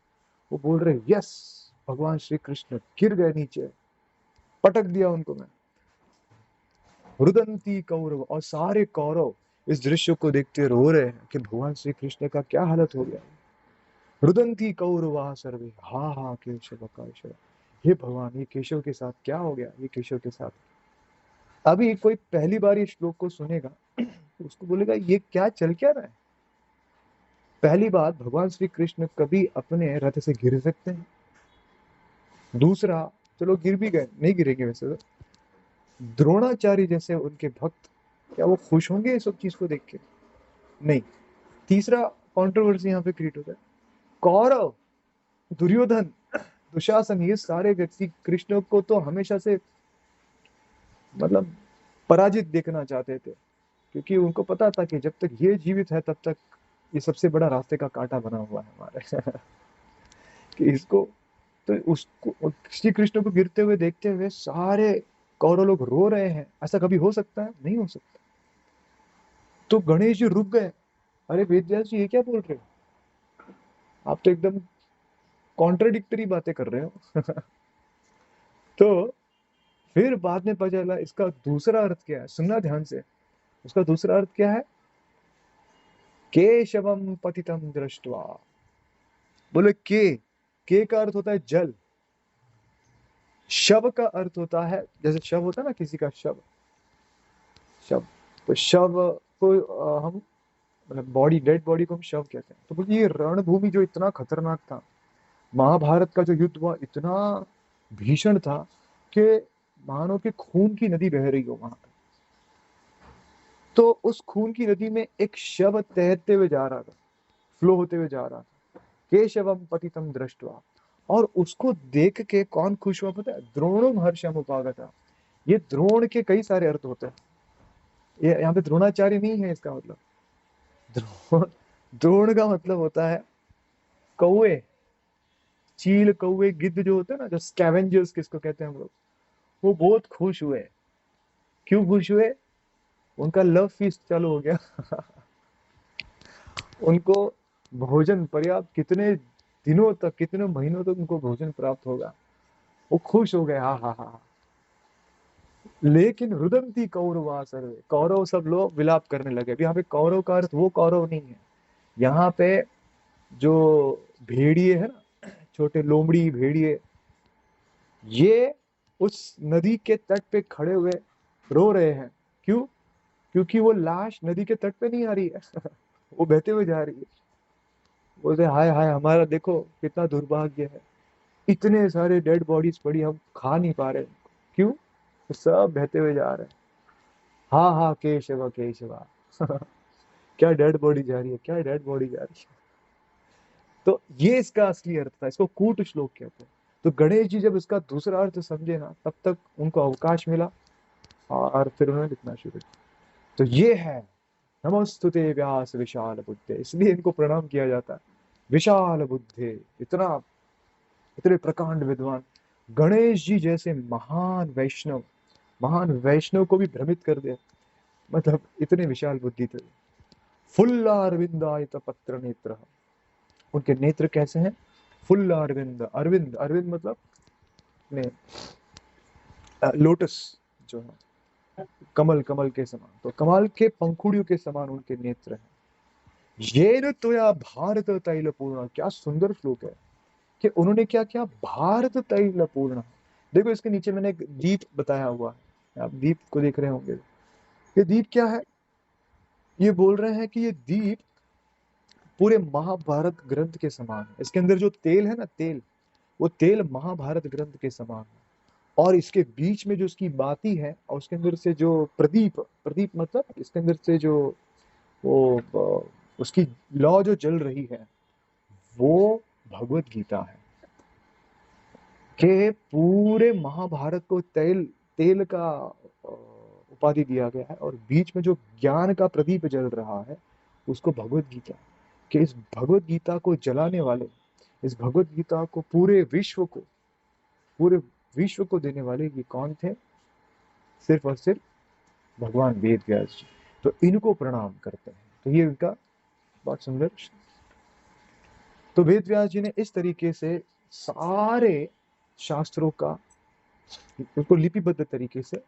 वो बोल रहे यस, भगवान श्री कृष्ण गिर गए नीचे, पटक दिया उनको मैं। रुदंती कौरव, और सारे कौरव इस दृश्य को देखते रो रहे हैं कि भगवान श्री कृष्ण का क्या हालत हो गया। रुदंती कौरवा सर्वे हा हा केशव केशव, हे भगवान ये केशव के साथ क्या हो गया, ये केशव के साथ। अभी कोई पहली बार ये श्लोक को सुनेगा तो उसको बोलेगा ये क्या चल क्या रहा है। पहली बात, भगवान श्री कृष्ण कभी अपने रथ से गिर सकते हैं। दूसरा, चलो गिर भी गए, नहीं गिरेंगे वैसे तो, द्रोणाचार्य जैसे उनके भक्त, क्या वो खुश होंगे इस सब चीज को देख के? नहीं। तीसरा कंट्रोवर्सी यहाँ पे क्रिएट होता है, कौरव, दुर्योधन, दुशासन, ये सारे व्यक्ति कृष्ण को तो हमेशा से मतलब पराजित देखना चाहते थे, क्योंकि उनको पता था कि जब तक ये जीवित है तब तक ये सबसे बड़ा रास्ते का कांटा बना हुआ है हमारे कि इसको, तो उसको श्री कृष्ण को गिरते हुए देखते हुए सारे कौरव लोग रो रहे हैं। ऐसा कभी हो सकता है? नहीं हो सकता। तो गणेश जी रुक गए, अरे वेदव्यास जी ये क्या बोल रहे हो, आप तो एकदम कॉन्ट्राडिक्टरी बातें कर रहे हो तो फिर बाद में पता चला इसका दूसरा अर्थ क्या है, सुनना ध्यान से। उसका दूसरा अर्थ क्या है, केशवम पतितम दृष्ट्वा। बोले के का अर्थ होता है जल, शव का अर्थ होता है, जैसे शव होता है ना किसी का, शव, शव, तो शव को हम मतलब बॉडी, डेड बॉडी को हम शव कहते हैं। तो बोलिए ये रणभूमि जो इतना खतरनाक था, महाभारत का जो युद्ध हुआ इतना भीषण था कि मानो कि खून की नदी बह रही हो वहां पे। तो उस खून की नदी में एक शव तैरते हुए जा रहा था, फ्लो होते हुए जा रहा था, केशवम पतितम दृष्ट्वा, और उसको देख के कौन खुश हुआ पता है, द्रोणम हर्षम उपागता। ये द्रोण के कई सारे अर्थ होते हैं, ये यहाँ पे द्रोणाचार्य नहीं है इसका मतलब। द्रोण, द्रोण का मतलब होता है कौए, चील, कौए, गिद्ध जो होते हैं ना, जो स्कैवेंजर्स किसको कहते हैं हम लोग, वो बहुत खुश हुए। क्यों खुश हुए? उनका लव फीस्ट चालू हो गया उनको भोजन पर्याप्त, कितने दिनों तक, कितने महीनों तक उनको भोजन प्राप्त होगा, वो खुश हो गए, हा हा हा। लेकिन रुदंती कौरवा सर्वे, कौरव सब लोग विलाप करने लगे। अभी यहाँ पे कौरव का अर्थ वो कौरव नहीं है, यहाँ पे जो भेड़िए है ना, छोटे लोमड़ी भेड़िए, ये उस नदी के तट पे खड़े हुए रो रहे हैं। क्यों? क्योंकि वो लाश नदी के तट पे नहीं आ रही है वो बहते हुए जा रही है। बोलते हाय हाय, हमारा देखो कितना दुर्भाग्य है, इतने सारे डेड बॉडीज पड़ी, हम खा नहीं पा रहे। क्यों? वो सब बहते हुए जा रहे हैं, हा हा केशवा केशवा क्या डेड बॉडी जा रही है, क्या डेड बॉडी जा रही है। तो ये इसका असली अर्थ था, इसको कूट श्लोक कहते हैं। तो गणेश जी जब इसका दूसरा अर्थ समझे ना, तब तक उनको अवकाश मिला और फिर उन्होंने लिखना शुरू किया। तो ये है नमस्तुते व्यास विशाल बुद्धे, इसलिए इनको प्रणाम किया जाता है, विशाल बुद्धे, इतना, इतने प्रकांड विद्वान। गणेश जी जैसे महान वैष्णव, महान वैष्णव को भी भ्रमित कर दिया, मतलब इतने विशाल बुद्धि थे। फुल्लारविंदायत पत्र नेत्र, उनके नेत्र कैसे हैं? फुल्लारविंद, अरविंद, अरविंद मतलब ने लोटस जो है, कमल कमल के समान, तो कमल के पंखुड़ियों के समान उनके नेत्र हैं। ये न तोया भारत तैल पूर्ण, क्या सुंदर श्लोक है कि उन्होंने क्या किया, भारत तैल पूर्ण। देखो इसके नीचे मैंने एक दीप बताया हुआ है, आप दीप को देख रहे होंगे। ये दीप क्या है, ये बोल रहे हैं कि ये दीप पूरे महाभारत ग्रंथ के समान है। इसके अंदर जो तेल है ना, तेल, वो तेल महाभारत ग्रंथ के समान है। और इसके बीच में जो इसकी बाती है, और उसके अंदर से जो प्रदीप, प्रदीप मतलब इसके अंदर से जो वो उसकी लौ जो जल रही है, वो भगवत गीता है। कि पूरे महाभारत को तेल तेल का उपाधि दिया गया है, और बीच में जो ज्ञान का प्रदीप जल रहा है उसको भगवत गीता। कि इस भगवत गीता को जलाने वाले, इस भगवत गीता को पूरे विश्व को देने वाले ये कौन थे, सिर्फ और सिर्फ भगवान वेद व्यास जी। तो इनको प्रणाम करते हैं। तो ये उनका बहुत सुंदर। तो वेद व्यास जी ने इस तरीके से सारे शास्त्रों का उसको लिपिबद्ध तरीके से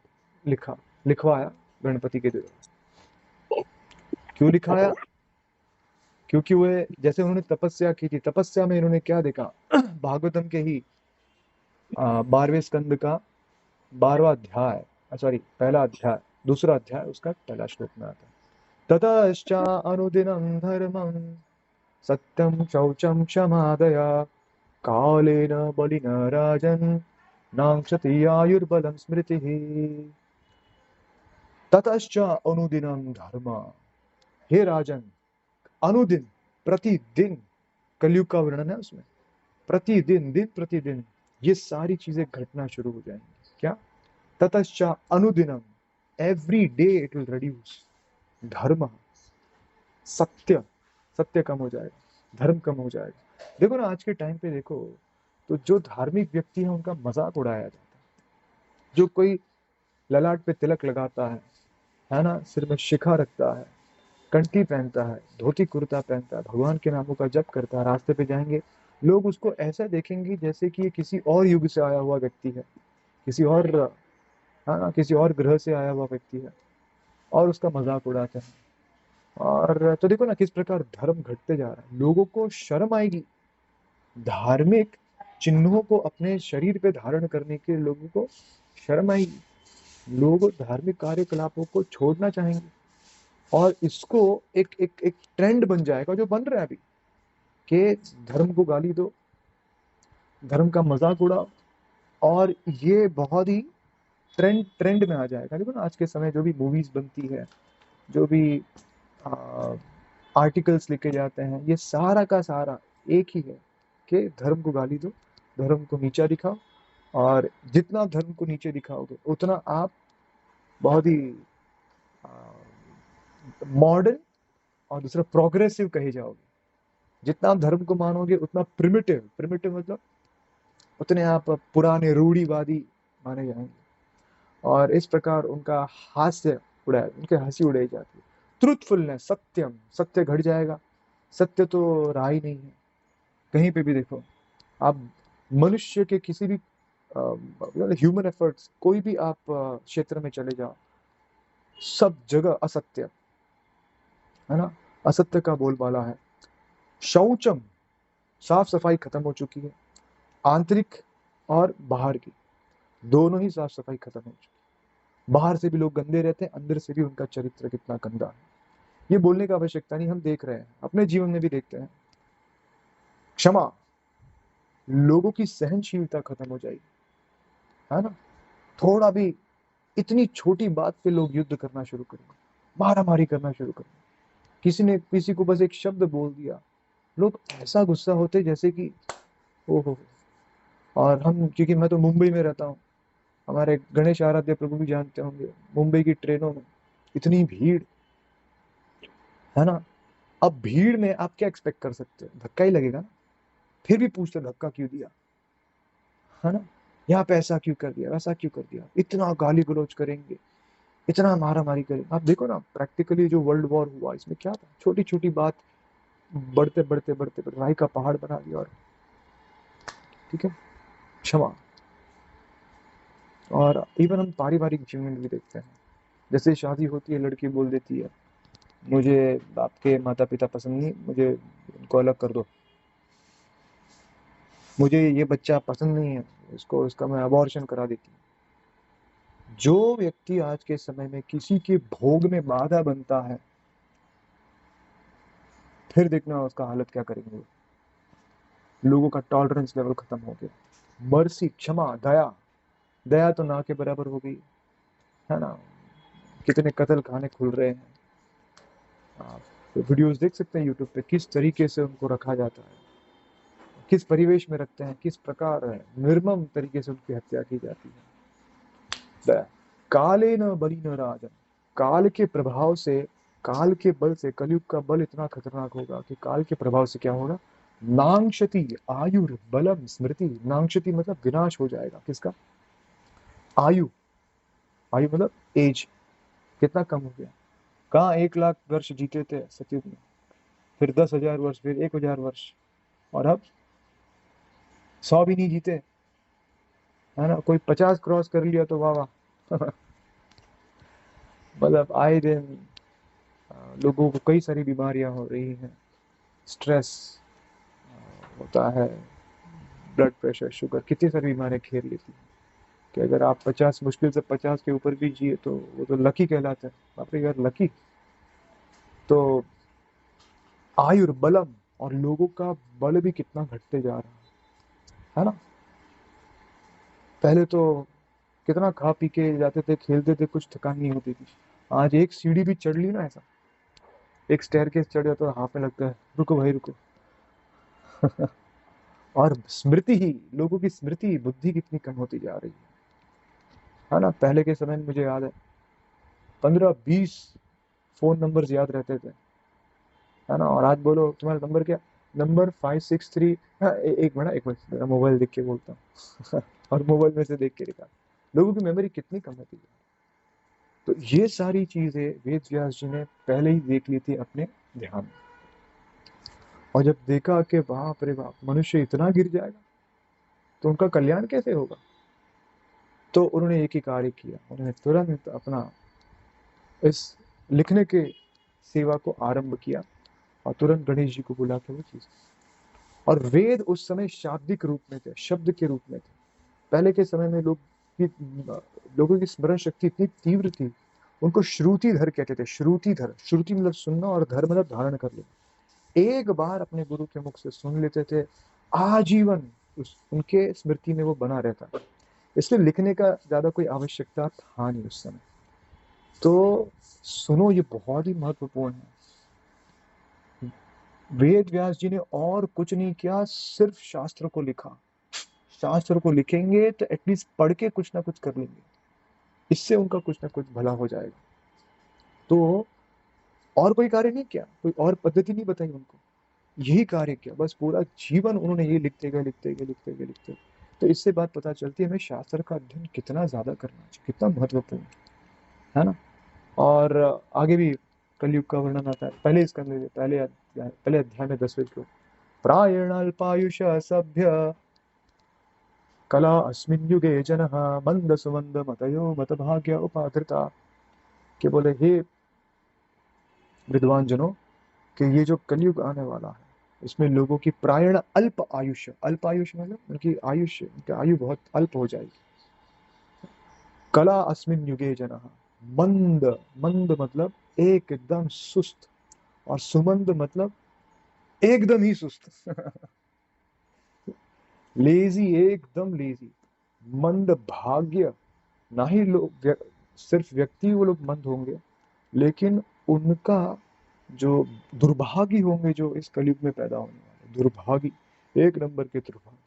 लिखवाया गणपति के द्वारा। क्यों लिखाया, क्योंकि वो जैसे उन्होंने तपस्या की थी, तपस्या में इन्होंने क्या देखा, भागवतम के ही 12वें स्कंद का 12वां अध्याय, सॉरी पहला अध्याय, दूसरा अध्याय उसका पहला श्लोक में आता है, ततश्च अनुदिनं धर्मं सत्यं शौचं क्षमादया कालेन बलिना राजन् नांक्षति आयुर्बलं स्मृतिः। ततश्च अनुदिनं धर्म, हे राजन, अनुदिन प्रतिदिन, कलयुग का वर्णन है उसमें, प्रतिदिन, दिन प्रतिदिन ये सारी चीजें घटना शुरू हो जाएंगी। क्या, ततश्च अनुदिनम, every day it will reduce, धर्म, सत्य, सत्य कम हो जाएगा, धर्म कम हो जाएगा। देखो ना आज के टाइम पे देखो तो जो धार्मिक व्यक्ति है उनका मजाक उड़ाया जाता है। जो कोई ललाट पे तिलक लगाता है ना, सिर में शिखा रखता है, कंठी पहनता है, धोती कुर्ता पहनता है, भगवान के नामों का जप करता है, रास्ते पे जाएंगे लोग उसको ऐसा देखेंगे जैसे कि ये किसी और युग से आया हुआ व्यक्ति है, किसी और, है ना, किसी और ग्रह से आया हुआ व्यक्ति है, और उसका मजाक उड़ाते हैं। और तो देखो ना किस प्रकार धर्म घटते जा रहा है। लोगों को शर्म आएगी धार्मिक चिन्हों को अपने शरीर पे धारण करने के, लोगों को शर्म आएगी, लोग धार्मिक कार्यकलापों को छोड़ना चाहेंगे, और इसको एक एक एक ट्रेंड बन जाएगा जो बन रहा है अभी, कि धर्म को गाली दो, धर्म का मजाक उड़ाओ, और ये बहुत ही ट्रेंड में आ जाएगा। देखो ना आज के समय जो भी मूवीज बनती है, जो भी आर्टिकल्स लिखे जाते हैं, ये सारा का सारा एक ही है कि धर्म को गाली दो, धर्म को नीचा दिखाओ, और जितना धर्म को नीचे दिखाओगे उतना आप बहुत ही मॉडर्न और दूसरा प्रोग्रेसिव कहे जाओगे। जितना आप धर्म को मानोगे उतना प्रिमिटिव, प्रिमिटिव मतलब उतने आप पुराने रूढ़िवादी माने जाएंगे। और इस प्रकार उनका हास्य उड़ाया, उनके हंसी उड़ाई जाती है। ट्रूथफुलनेस, सत्यम, सत्य घट जाएगा, सत्य तो रहा ही नहीं है कहीं पे भी। देखो आप मनुष्य के किसी भी ह्यूमन एफर्ट्स, कोई भी आप क्षेत्र में चले जाओ, सब जगह असत्य है ना, असत्य का बोलबाला है। शौचम, साफ सफाई खत्म हो चुकी है, आंतरिक और बाहर की दोनों ही साफ सफाई खत्म हो चुकी है। बाहर से भी लोग गंदे रहते हैं, अंदर से भी उनका चरित्र कितना गंदा है, ये बोलने की आवश्यकता नहीं, हम देख रहे हैं, अपने जीवन में भी देखते हैं। क्षमा, लोगों की सहनशीलता खत्म हो जाएगी, है ना, थोड़ा भी इतनी छोटी बात पे लोग युद्ध करना शुरू करेंगे, मारामारी करना शुरू करेंगे। किसी ने किसी को बस एक शब्द बोल दिया, लोग ऐसा गुस्सा होते जैसे कि ओहो। और हम, क्योंकि मैं तो मुंबई में रहता हूँ, हमारे गणेश आराध्य प्रभु भी जानते होंगे, मुंबई की ट्रेनों में इतनी भीड़, है ना। अब भीड़ में आप क्या एक्सपेक्ट कर सकते हैं, धक्का ही लगेगा ना, फिर भी पूछते धक्का क्यों दिया, है ना, यहाँ पे ऐसा क्यों कर दिया, वैसा क्यों कर दिया, इतना गाली गलौज करेंगे, इतना मारा मारी करेंगे। आप देखो ना प्रैक्टिकली जो वर्ल्ड वॉर हुआ इसमें क्या था, छोटी छोटी बात बढ़ते बढ़ते बढ़ते राई का पहाड़ बना दिया। और ठीक है, क्षमा। और इवन हम पारिवारिक जीवन में भी देखते हैं, जैसे शादी होती है, लड़की बोल देती है मुझे आपके माता पिता पसंद नहीं, मुझे उनको अलग कर दो, मुझे ये बच्चा पसंद नहीं है, इसका मैं अबॉर्शन करा देती हूँ। जो व्यक्ति आज के समय में किसी के भोग में बाधा बनता है, फिर देखना उसका हालत क्या करेंगे। लोगों का टॉलरेंस लेवल खत्म हो गया। मर्सी, क्षमा, दया, दया तो ना के बराबर हो गई है ना। कितने कत्ल खाने खुल रहे हैं, आप तो वीडियोस देख सकते हैं यूट्यूब पे, किस तरीके से उनको रखा जाता है, किस परिवेश में रखते हैं, किस प्रकार निर्मम तरीके से उनकी हत्या की जाती है। दया, काले न बली न राजन, काल के प्रभाव से, काल के बल से, कलयुग का बल इतना खतरनाक होगा कि काल के प्रभाव से क्या होगा, नांक्षति आयुर बलम स्मृति। नांक्षति मतलब विनाश हो जाएगा, किसका, आयु, आयु मतलब एज, कितना कम हो गया। कहाँ 1 लाख वर्ष जीते थे सतयुग में, फिर 10,000 वर्ष, फिर 1,000 वर्ष, और अब 100 भी नहीं जीते है ना। कोई 50 क्रॉस कर लिया तो वाह वाह। मतलब आए दिन लोगों को कई सारी बीमारियां हो रही हैं, स्ट्रेस होता है, ब्लड प्रेशर, शुगर, कितनी सारी बीमारियां घेर लेती हैं कि अगर आप 50, मुश्किल से 50 के ऊपर भी जिए तो वो तो लकी कहलाता है। बाप रे यार, लकी। तो आयुर बलम, और लोगों का बल भी कितना घटते जा रहा है ना। पहले तो कितना खा पी के जाते थे, खेलते थे, कुछ थकान नहीं होती थी। आज एक सीढ़ी भी चढ़ ली ना, ऐसा एक स्टेयरकेस चढ़ जाता है, हाथ में लगता है रुको भाई रुको। और स्मृति ही, लोगों की स्मृति, बुद्धि कितनी कम होती जा रही है ना। पहले के समय में मुझे याद है 15-20 फोन नंबर्स याद रहते थे है ना। और आज बोलो तुम्हारा नंबर क्या, नंबर 563। हाँ, एक मिनट मोबाइल देख के बोलता हूँ। और मोबाइल में से देख के निकाल। लोगों की मेमोरी कितनी कम होती है। तो ये सारी चीजें वेद व्यास जी ने पहले ही देख ली थी अपने ध्यान में, और जब देखा कि बाप रे बाप, मनुष्य इतना गिर जाएगा तो उनका कल्याण कैसे होगा, तो उन्होंने एक ही कार्य किया, उन्होंने तुरंत अपना इस लिखने के सेवा को आरंभ किया, और तुरंत गणेश जी को बुला के वो चीज। और वेद उस समय शाब्दिक रूप में थे, शब्द के रूप में थे। पहले के समय में लोगों की स्मरण शक्ति इतनी तीव्र थी, उनको श्रुतिधर कहते थे। श्रुतिधर, श्रुति मतलब सुनना, और धर मतलब धारण कर लेना। एक बार अपने गुरु के मुख से सुन लेते थे, आजीवन उनके स्मृति में वो बना रहता, इसलिए लिखने का ज्यादा कोई आवश्यकता था नहीं उस समय। तो सुनो, ये बहुत ही महत्वपूर्ण है। वेद व्यास जी ने और कुछ नहीं किया, सिर्फ शास्त्र को लिखा। शास्त्र को लिखेंगे तो एटलीस्ट पढ़ के कुछ ना कुछ कर लेंगे, इससे उनका कुछ ना कुछ भला हो जाएगा। तो और कोई कार्य नहीं किया, कोई और पद्धति नहीं बताई उनको, यही कार्य किया, बस पूरा जीवन उन्होंने ये लिखते गए लिखते गए लिखते गए लिखते गए। तो इससे बात पता चलती है हमें शास्त्र का अध्ययन कितना ज्यादा करना चाहिए, कितना महत्वपूर्ण है ना। और आगे भी कलयुग का वर्णन आता है, पहले पहले अध्याय में 10वें श्लोक, प्रायण अल्पायुष सभ्य कला अस्मिन् युगे जनः मंद सुमंद मतयो मत भाग्य उपाधृता। के बोले हे विद्वान जनों, कि ये जो कलयुग आने वाला है इसमें लोगों की प्रायण अल्प आयुष्य, अल्प आयुष्य मतलब उनकी आयुष्य, उनकी आयु बहुत अल्प हो जाएगी। कला अस्मिन् युगे जनः, मंद, मंद मतलब एकदम सुस्त, और सुमंद मतलब एकदम ही सुस्त। लेजी, एकदम लेजी। मंद भाग्य, ना ही लोग सिर्फ व्यक्ति वो लोग मंद होंगे, लेकिन उनका जो दुर्भागी होंगे, जो इस कलयुग में पैदा होने वाले दुर्भागी, एक नंबर के दुर्भागी,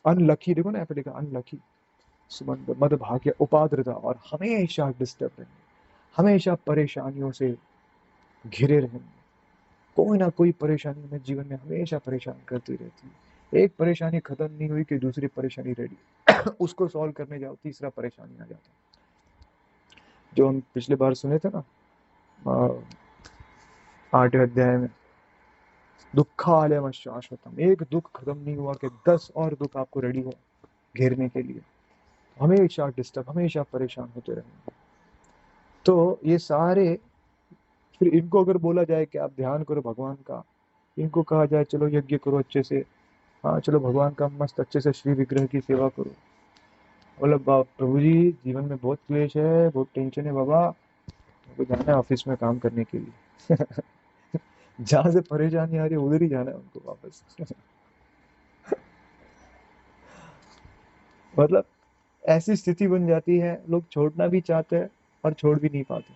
अनलकी, देखो ना यहाँ पे लिखा अनलकी, सुमंद मद भाग्य उपाद्रता, और हमेशा डिस्टर्ब रहेंगे, हमेशा परेशानियों से घिरे रहेंगे। कोई ना कोई परेशानी में जीवन में हमेशा परेशान करती रहती है। एक परेशानी खत्म नहीं हुई कि दूसरी परेशानी रेडी। उसको सॉल्व करने जाओ, तीसरा परेशानी आ जाता है। जो हम पिछले बार सुने थे ना 8वें अध्याय में, दुखालयम शाश्वतम, एक दुख खत्म नहीं हुआ कि 10 और दुख आपको रेडी हो घेरने के लिए। हमेशा डिस्टर्ब, हमेशा परेशान होते रहेंगे। तो ये सारे, फिर इनको अगर बोला जाए कि आप ध्यान करो भगवान का, इनको कहा जाए चलो यज्ञ करो अच्छे से, हाँ चलो भगवान का मस्त अच्छे से श्री विग्रह की सेवा करो, बोले प्रभु जी जीवन में बहुत क्लेश है, बहुत टेंशन है बाबा, मुझे जाना है ऑफिस में काम करने के लिए। जहां से परेशानी आ रही है उधर ही जाना है उनको वापस। मतलब ऐसी स्थिति बन जाती है, लोग छोड़ना भी चाहते हैं और छोड़ भी नहीं पाते,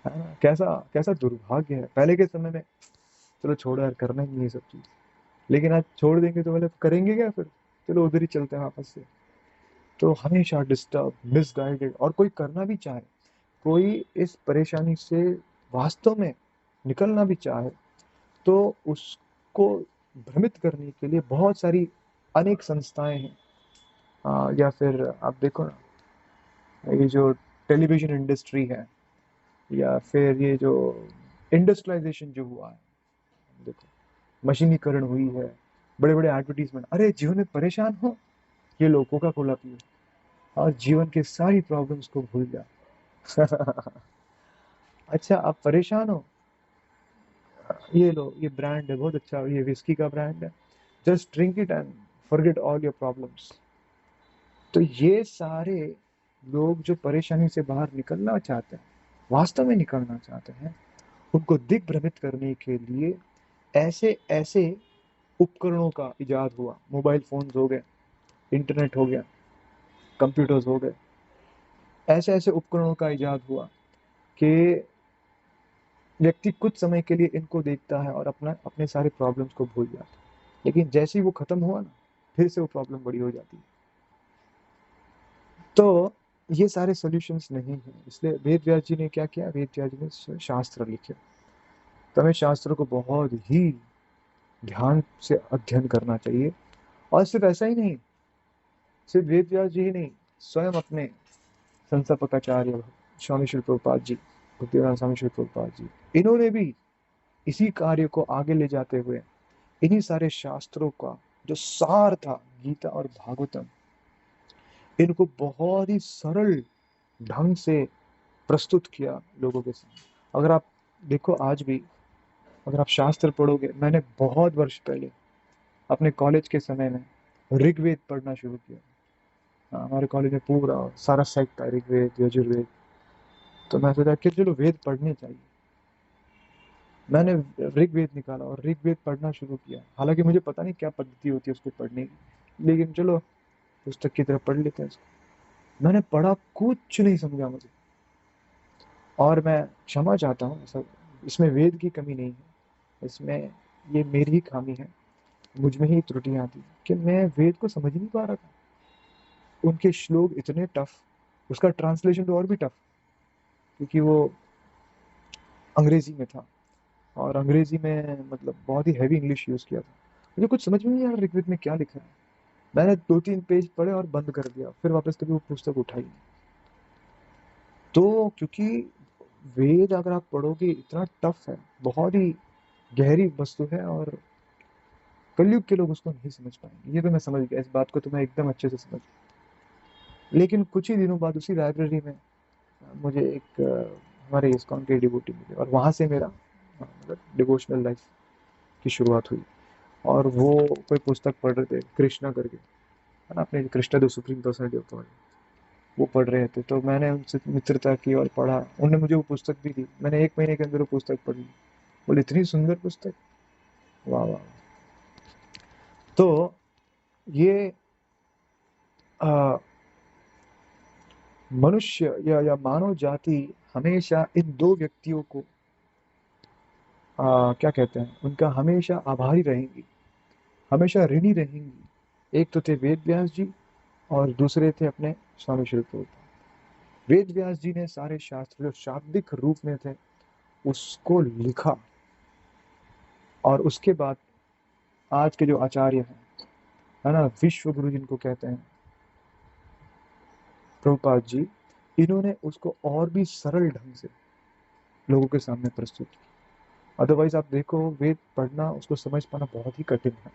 है ना। कैसा कैसा दुर्भाग्य है। पहले के समय में चलो छोड़ो यार, करना ही नहीं ये सब चीज, लेकिन आज छोड़ देंगे तो बोले करेंगे क्या फिर, चलो उधर ही चलते हैं वापस से। तो हमेशा डिस्टर्ब, मिसगाइडेड, और कोई करना भी चाहे, कोई इस परेशानी से वास्तव में निकलना भी चाहे, तो उसको भ्रमित करने के लिए बहुत सारी अनेक संस्थाएं हैं। या फिर आप देखो ना, ये जो टेलीविजन इंडस्ट्री है, या फिर ये जो इंडस्ट्रियलाइजेशन जो हुआ है, देखो मशीनीकरण हुई है, बड़े बड़े एडवर्टीजमेंट, अरे जीवन में परेशान हो, ये लो कोका कोला पियो और जीवन के सारी प्रॉब्लम्स को भूल जाओ। अच्छा आप परेशान हो, ये लो ये ब्रांड है बहुत अच्छा, ये विस्की का ब्रांड है, just drink it and forget all your problems. तो ये सारे लोग जो परेशानी से बाहर निकलना चाहते हैं, वास्तव में निकलना चाहते हैं, उनको दिग्भ्रमित करने के लिए ऐसे ऐसे उपकरणों का इजाद हुआ। मोबाइल फोन्स हो गए, इंटरनेट हो गया, कंप्यूटर्स हो गए, ऐसे ऐसे उपकरणों का इजाद हुआ कि व्यक्ति कुछ समय के लिए इनको देखता है और अपना अपने सारे प्रॉब्लम्स को भूल जाता है, लेकिन जैसे ही वो खत्म हुआ ना, फिर से वो प्रॉब्लम बड़ी हो जाती है। तो ये सारे सॉल्यूशंस नहीं हैं, इसलिए वेद व्यास जी ने क्या किया, वेद व्यास जी ने शास्त्र लिखे। तो हमें शास्त्रों को बहुत ही ध्यान से अध्ययन करना चाहिए। और सिर्फ ऐसा ही नहीं, सिर्फ वेद व्यास जी ही नहीं, स्वयं अपने संस्थापकाचार्य स्वामी श्री प्रभुपाद जी, भक्तिवेदांत स्वामी श्री प्रभुपाद जी, इन्होंने भी इसी कार्य को आगे ले जाते हुए इन्हीं सारे शास्त्रों का जो सार था, गीता और भागवतम, इनको बहुत ही सरल ढंग से प्रस्तुत किया लोगों के सामने। अगर आप देखो आज भी, अगर आप शास्त्र पढ़ोगे, मैंने बहुत वर्ष पहले अपने कॉलेज के समय में ऋग्वेद पढ़ना शुरू किया। हमारे कॉलेज में पूरा सारा सेट था ऋग्वेद यजुर्वेद, तो मैं सोचा कि चलो वेद पढ़ने चाहिए। मैंने ऋग्वेद निकाला और ऋग्वेद पढ़ना शुरू किया, हालांकि मुझे पता नहीं क्या पद्धति होती है उसको पढ़ने की, लेकिन चलो पुस्तक की तरफ पढ़ लेते हैं इसको। मैंने पढ़ा, कुछ नहीं समझा मुझे, और मैं क्षमा चाहता हूँ, ऐसा इसमें वेद की कमी नहीं है, इसमें ये मेरी ही खामी है, मुझ में ही त्रुटियां थी कि मैं वेद को समझ नहीं पा रहा था। उनके श्लोक इतने टफ, उसका ट्रांसलेशन तो और भी टफ, क्योंकि वो अंग्रेजी में था, और अंग्रेजी में मतलब बहुत ही हैवी इंग्लिश यूज किया था। मुझे कुछ समझ में नहीं आ रहा ऋग्वेद में क्या लिखा है। मैंने 2-3 पेज पढ़े और बंद कर दिया, फिर वापस कभी वो पुस्तक उठाई नहीं। तो क्योंकि वेद अगर आप पढ़ोगे इतना टफ है, बहुत ही गहरी वस्तु है, और कलयुग के लोग उसको नहीं समझ पाएंगे। ये तो मैं समझ गया, इस बात को तो मैं एकदम अच्छे से समझ गया। लेकिन कुछ ही दिनों बाद उसी लाइब्रेरी में मुझे एक हमारे इस्कॉन के डिवोटी मिले, और वहाँ से मेरा मतलब डिवोशनल लाइफ की शुरुआत हुई। और वो कोई पुस्तक पढ़ रहे थे, कृष्णा करके, है ना, अपने Krishna the supreme personality of God, वो पढ़ रहे थे। तो मैंने उनसे मित्रता की और पढ़ा, उन्होंने मुझे वो पुस्तक भी दी, मैंने 1 महीने के अंदर वो पुस्तक पढ़ ली। बोले इतनी सुंदर पुस्तक, वाह वाह। तो ये आ, मनुष्य या मानव जाति हमेशा इन दो व्यक्तियों को क्या कहते हैं, उनका हमेशा आभारी रहेंगी, हमेशा ऋणी रहेंगी। एक तो थे वेद व्यास जी, और दूसरे थे अपने स्वामी श्री प्रभुपाद। वेद व्यास जी ने सारे शास्त्र जो शाब्दिक रूप में थे उसको लिखा, और उसके बाद आज के जो आचार्य हैं, है ना, विश्व गुरु जिनको कहते हैं, प्रभुपाद जी, इन्होंने उसको और भी सरल ढंग से लोगों के सामने प्रस्तुत किया। अदरवाइज आप देखो, वेद पढ़ना, उसको समझ पाना बहुत ही कठिन है।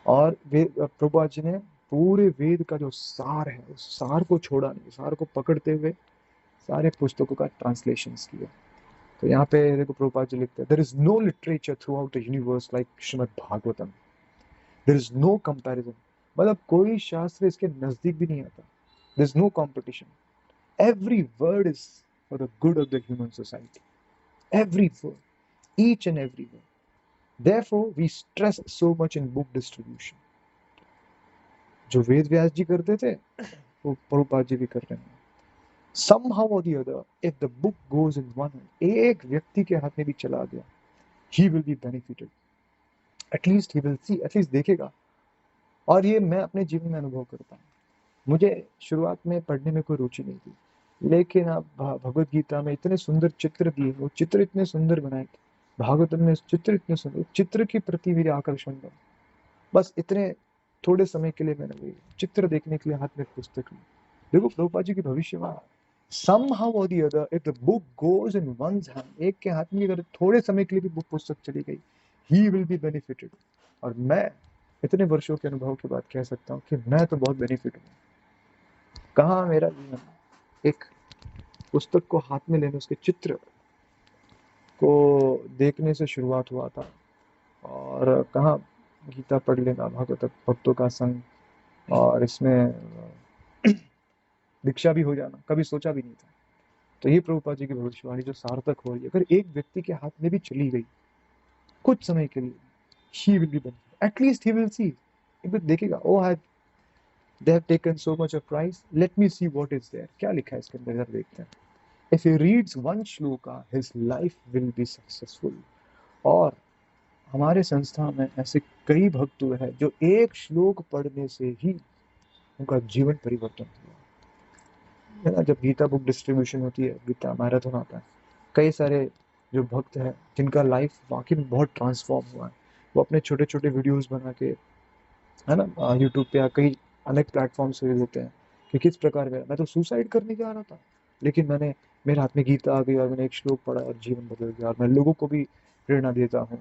और वे प्रभुपाद जी ने पूरे वेद का जो सार है उस सार को छोड़ा नहीं, सार को पकड़ते हुए सारे पुस्तकों का ट्रांसलेशन किया। तो यहाँ पे देखो प्रभुपाद जी लिखते हैं, there is no literature throughout the universe like Srimad Bhagavatam, there is no comparison. मतलब कोई शास्त्र इसके नजदीक भी नहीं आता। There is no competition, every word is for the good of the human society, every word, each and every word. Therefore we stress so much in book distribution. जो वेद व्यास जी करते थे वो प्रभुपाद जी भी कर रहे हैं। Somehow or the other, if the book goes in one hand, एक व्यक्ति के हाथ में भी चला गया, he will be benefited. At least he will see, at least देखेगा। और ये मैं अपने जीवन में अनुभव करता हूँ। मुझे शुरुआत में पढ़ने में कोई रुचि नहीं थी, लेकिन अब भगवत गीता में इतने सुंदर चित्र दिए, वो चित्र इतने सुंदर बनाए थे, भागवतम में चित्र इतने सुंदर, चित्र की प्रति मेरे आकर्षण बना। बस इतने थोड़े समय के लिए मैंने वो चित्र देखने के लिए हाथ में पुस्तक ली। देखो प्रभुपाद जी की भविष्यवाणी, somehow or the other, if the book goes in one's hand, एक के हाथ में अगर थोड़े समय के लिए भी बुक पुस्तक चली गई, he will be benefited। और मैं इतने वर्षों के अनुभव के बाद कह सकता हूँ कि मैं तो बहुत बेनिफिट हूँ। कहाँ मेरा जीवन एक पुस्तक को हाथ में लेने, उसके चित्र को देखने से शुरुआत हुआ था, और कहाँ गीता पढ़ लेना, भागवत भक्तों का संग, और इसमें दीक्षा भी हो जाना, कभी सोचा भी नहीं था। तो ये प्रभुपाद जी की भविष्यवाणी जो सार्थक हो रही है, अगर एक व्यक्ति के हाथ में भी चली गई कुछ समय के लिए, he will be benefited, at least he will see, एक बार देखेगा, oh they have taken so much of price, let me see what is there, क्या लिखा है इसके अंदर, जरा देखते हैं। If he reads one shloka, his life will be successful। और हमारे संस्था में ऐसे कई भक्त हुए हैं जो एक श्लोक पढ़ने से ही उनका जीवन परिवर्तन हुआ है ना। जब गीता बुक डिस्ट्रीब्यूशन होती है, गीता मैराथन आता है, कई सारे जो भक्त हैं जिनका लाइफ वाकई में बहुत ट्रांसफॉर्म हुआ है, वो अपने छोटे छोटे वीडियोस बना के, है ना, यूट्यूब पे या कई अनेक प्लेटफॉर्म्स पे देते हैं कि किस प्रकार मैं तो सुसाइड करने जा रहा था, लेकिन मेरे हाथ में गीता आ गई और मैंने एक श्लोक पढ़ा और जीवन बदल गया, और मैं लोगों को भी प्रेरणा देता हूँ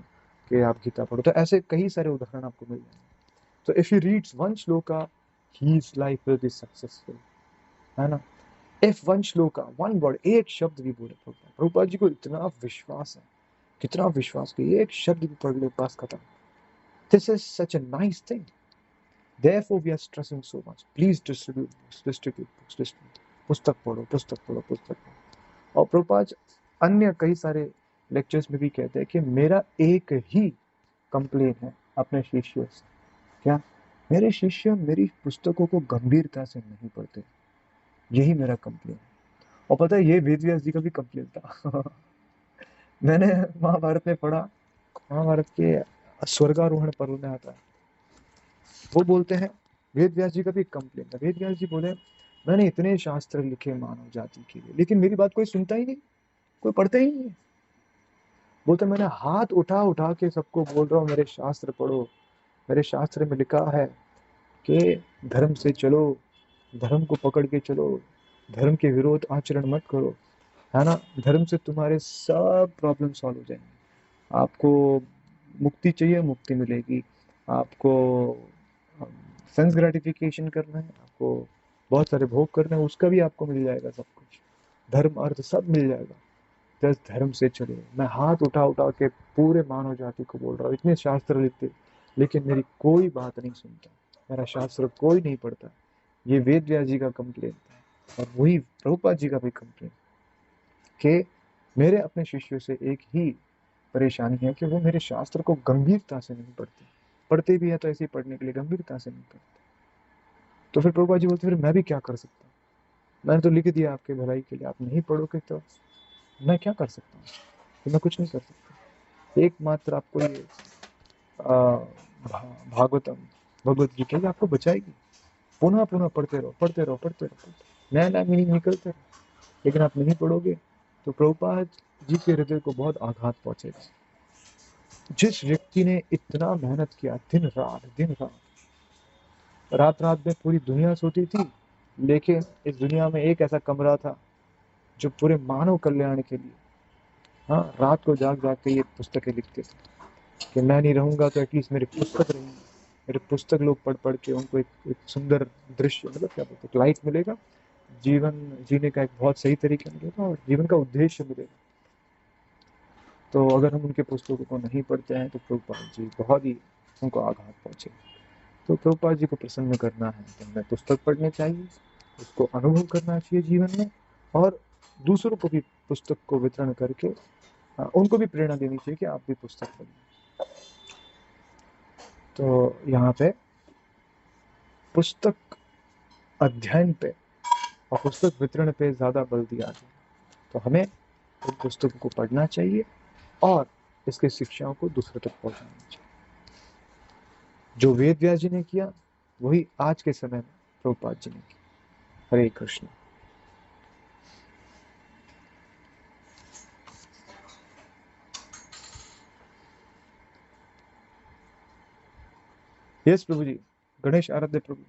कि आप गीता पढ़ो। तो ऐसे कई सारे उदाहरण आपको मिल जाएंगे। तो if he reads one shloka, his life will be successful, है ना। If one shloka, one word, एक शब्द भी बोले प्रभुपाद जी को इतना विश्वास है, कितना विश्वास कि एक शब्द भी पढ़ ले बस खत्म। This is such a nice thing, therefore we are stressing so much, please distribute books, पुस्तक पढ़ो, पुस्तक पढ़ो, पुस्तक पढ़ो। और प्रभुपाद अन्य कई सारे लेक्चर्स में भी कहते हैं कि मेरा एक ही कंप्लेन है अपने शिष्यों से, क्या, मेरे शिष्य मेरी पुस्तकों को गंभीरता से नहीं पढ़ते, यही मेरा कंप्लेन है। और पता है ये वेद व्यास जी का भी कंप्लेन था। मैंने महाभारत में पढ़ा, महाभारत के स्वर्गारोहण पर्व में आता है, वो बोलते हैं, वेद व्यास जी का भी कंप्लेन था। वेद व्यास जी बोले, मैंने इतने शास्त्र लिखे मानव जाति के लिए, लेकिन मेरी बात कोई सुनता ही नहीं, कोई पढ़ता ही नहीं है। बोलते मैंने हाथ उठा उठा के सबको बोल रहा हूँ मेरे शास्त्र पढ़ो, मेरे शास्त्र में लिखा है कि धर्म से चलो, धर्म को पकड़ के चलो, धर्म के विरोध आचरण मत करो, है ना, धर्म से तुम्हारे सब प्रॉब्लम सॉल्व हो जाएंगे, आपको मुक्ति चाहिए मुक्ति मिलेगी, आपको सेंस ग्रेटिफिकेशन करना है, आपको बहुत सारे भोग करना है, उसका भी आपको मिल जाएगा, सब कुछ धर्म अर्थ सब मिल जाएगा, बस धर्म से चलो। मैं हाथ उठा उठा के पूरे मानव जाति को बोल रहा हूँ, इतने शास्त्र लिखते लेकिन मेरी कोई बात नहीं सुनता, मेरा शास्त्र कोई नहीं पढ़ता। ये वेद व्यास जी का कंप्लेन था, और वही प्रभुपाद जी का भी कंप्लेन कि मेरे अपने शिष्यों से एक ही परेशानी है कि वो मेरे शास्त्र को गंभीरता से नहीं पढ़ते, पढ़ते भी है तो ऐसे ही पढ़ने के लिए, गंभीरता से नहीं पढ़ते। तो फिर प्रभुपाद जी बोलते फिर मैं भी क्या कर सकता हूँ, मैंने तो लिख दिया आपके भलाई के लिए, आप नहीं पढ़ोगे तो मैं क्या कर सकता हूँ, तो मैं कुछ नहीं कर सकता। एकमात्र आपको ये भागवतम भगवत गीता ये आपको बचाएगी, पुनः पुनः पढ़ते रहो, पढ़ते रहो, पढ़ते रहो, नया नया मीनिंग निकलते रहो। लेकिन आप नहीं पढ़ोगे तो प्रभुपाद जी के हृदय को बहुत आघात पहुंचेगा। जिस व्यक्ति ने इतना मेहनत किया, दिन रात, रात रात में पूरी दुनिया सोती थी, लेकिन इस दुनिया में एक ऐसा कमरा था जो पूरे मानव कल्याण के लिए, हाँ, रात को जाग जाग के ये पुस्तकें लिखते थे कि मैं नहीं रहूंगा तो एटलीस्ट मेरी पुस्तक रहेंगी, फिर पुस्तक लोग पढ़ पढ़ के उनको एक सुंदर दृश्य, मतलब क्या बोलते हैं, लाइट मिलेगा, जीवन जीने का एक बहुत सही तरीका मिलेगा और जीवन का उद्देश्य मिलेगा। तो अगर हम उनके पुस्तकों को नहीं पढ़ते हैं तो प्रभुपाद जी बहुत ही उनको आघात पहुंचे। तो प्रभुपाद जी को प्रसन्न करना है तो हमें पुस्तक पढ़नी चाहिए, उसको अनुभव करना चाहिए जीवन में, और दूसरों को भी पुस्तक को वितरण करके उनको भी प्रेरणा देनी चाहिए कि आप भी पुस्तक पढ़िए। तो यहाँ पे पुस्तक अध्ययन पे और पुस्तक वितरण पे ज़्यादा बल दिया गया। तो हमें उन पुस्तकों को पढ़ना चाहिए और इसके शिक्षाओं को दूसरों तक पहुंचाना चाहिए। जो वेद व्यास जी ने किया वही आज के समय में प्रभुपाद जी ने किया। हरे कृष्ण। यस प्रभु जी। गणेश आराध्य प्रभु।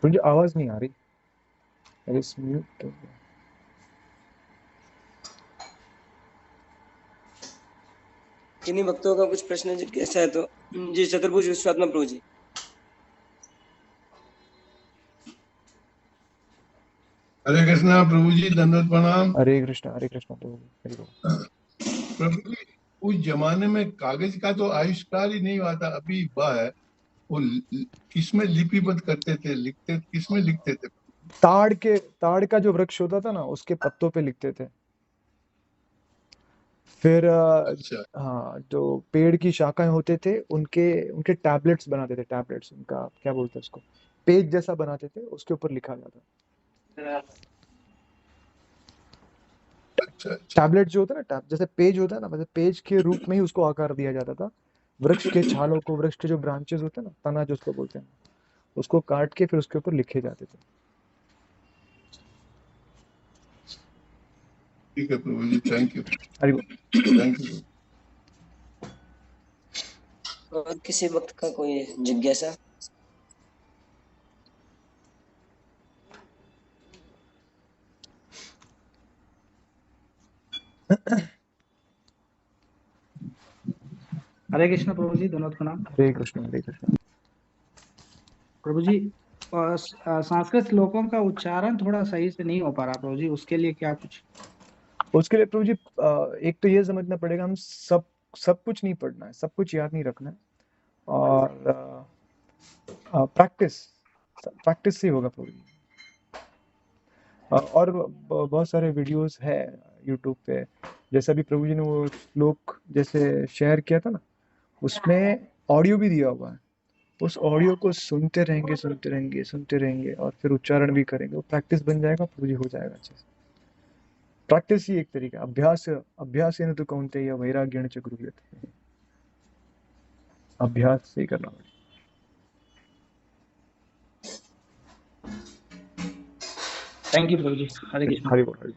मुझे आवाज नहीं आ रही, अरे म्यूट हो गया। किन्हीं भक्तों का कुछ प्रश्न कैसा है तो जी चतुर्भुज विश्वात्मा प्रभु जी। हरे कृष्णा प्रभु जी, दंडवत प्रणाम। हरे कृष्णा प्रभु जी। हरि बोल। प्रभु जी, उस जमाने में कागज का तो आविष्कार ही नहीं हुआ था, अभी हुआ है। वो किसमें लिपिबद्ध करते थे, लिखते किसमें लिखते थे? ताड़ का जो वृक्ष होता था ना, उसके पत्तों पे लिखते थे। फिर अच्छा, हाँ, जो पेड़ की शाखाएं होते थे उनके उनके टैबलेट्स बनाते थे, टैबलेट्स, उनका क्या बोलते हैं उसको, पेज जैसा बनाते थे, उसके ऊपर लिखा जाता। अच्छा, अच्छा। टैबलेट जो होता है ना, टैब जैसे पेज होता है ना, मतलब पेज के रूप में ही उसको आकार दिया जाता था। वृक्ष के छालों को, वृक्ष के जो ब्रांचेस होते हैं ना, तना जो उसको बोलते हैं, उसको काट के फिर उसके ऊपर लिखे जाते थे। ठीक है प्रभु जी, थैंक यू, हरि बोल। Thank you. और किसी वक्त का कोई जिज्ञासा? हरे कृष्ण प्रभु जी, दोनों प्रणाम। हरे कृष्ण हरे कृष्ण। प्रभु जी, संस्कृत श्लोकों का उच्चारण थोड़ा सही से नहीं हो पा रहा प्रभु जी, उसके लिए क्या कुछ? उसके लिए प्रभु जी एक तो ये समझना पड़ेगा, हम सब कुछ नहीं पढ़ना है, सब कुछ याद नहीं रखना है, और प्रैक्टिस से होगा प्रभु जी। और बहुत सारे वीडियोस है यूट्यूब पे, जैसा भी प्रभु जी ने वो श्लोक जैसे शेयर किया था ना, उसमें ऑडियो भी दिया हुआ है। उस ऑडियो को सुनते रहेंगे और फिर उच्चारण भी करेंगे, वो प्रैक्टिस बन जाएगा प्रभु जी, हो जाएगा अच्छे से। प्रैक्टिस ही एक तरीका, अभ्यास न तो कौन्तेय वैराग्येण च गृह्यते, अभ्यास से ही करना पड़ेगा। थैंक यू प्रभु जी। हरे कृष्ण। हरि बोल।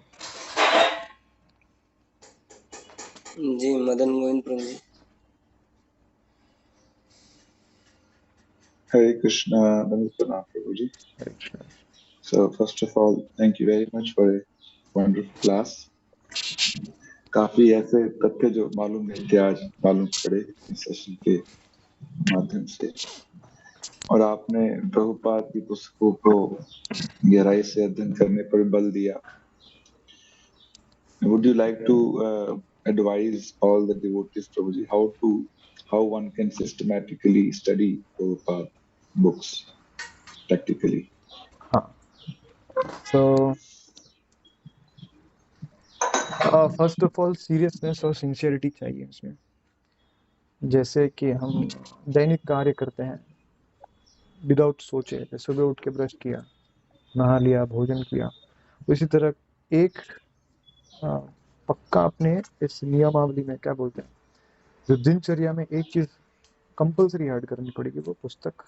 जी मदन मोहन प्रभु जी। Hare Krishna, Namaste Prabhuji. Hare Krishna. So first of all, thank you very much for a wonderful class. काफी ऐसे तथ्य जो मालूम नहीं थे आज मालूम पड़े इस सेशन के माध्यम से, और आपने प्रभुपाद की पुस्तकों को गहराई से अध्ययन करने पर बल दिया। Would you like to advise all the devotees, Prabhuji, how one can systematically study Prabhupada books practically? हाँ, so first of all seriousness और सिंसियरिटी चाहिए उसमें। जैसे कि हम दैनिक कार्य करते हैं विदाउट सोचे, सुबह उठ के ब्रश किया, नहा लिया, भोजन किया, उसी तरह एक पक्का अपने इस नियमावली में क्या बोलते हैं, जो दिनचर्या में एक चीज कंपलसरी ऐड करनी पड़ेगी, वो पुस्तक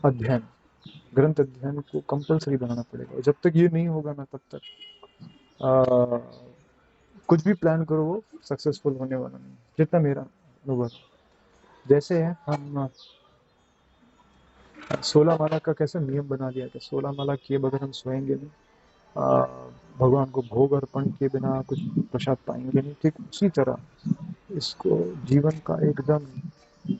अध्ययन, ग्रंथ अध्ययन को कंपलसरी बनाना पड़ेगा। जब तक ये नहीं होगा ना, तब तक कुछ भी प्लान करो वो सक्सेसफुल होने वाला नहीं, जितना मेरा अनुभव। जैसे है हम 16 माला का कैसे नियम बना दिया था, 16 माला किए बगैर हम सोएंगे नहीं, आ, भगवान को भोग अर्पण किए बिना कुछ प्रसाद पाएंगे नहीं। ठीक उसी तरह इसको जीवन का एकदम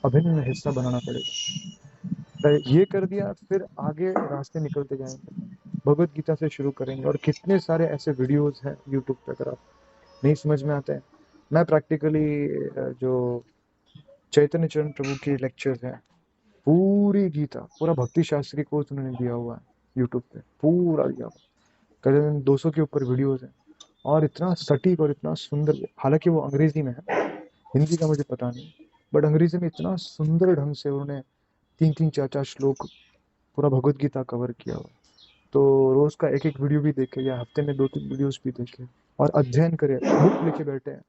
अभिन्न हिस्सा बनाना पड़ेगा। ये कर दिया, फिर आगे रास्ते निकलते जाएंगे, भगवत गीता से शुरू करेंगे। और कितने सारे ऐसे वीडियोस हैं यूट्यूब पे, अगर आप नहीं समझ में आते हैं, मैं प्रैक्टिकली जो चैतन्य चरण प्रभु की लेक्चर्स हैं, पूरी गीता, पूरा भक्ति शास्त्री कोर्स उन्होंने दिया हुआ है यूट्यूब पे, पूरा दिया हुआ, करीबन 200 के ऊपर वीडियोस हैं, और इतना सटीक और इतना सुंदर। हालांकि वो अंग्रेजी में है, हिंदी का मुझे पता नहीं, बट अंग्रेजी में इतना सुंदर ढंग से उन्होंने 3-3 4-4 श्लोक पूरा भगवत गीता कवर किया हुआ। तो रोज का एक एक वीडियो भी देखे, या हफ्ते में 2-3 वीडियोस भी देखे, और अध्ययन करे, बुक लेके बैठे हैं,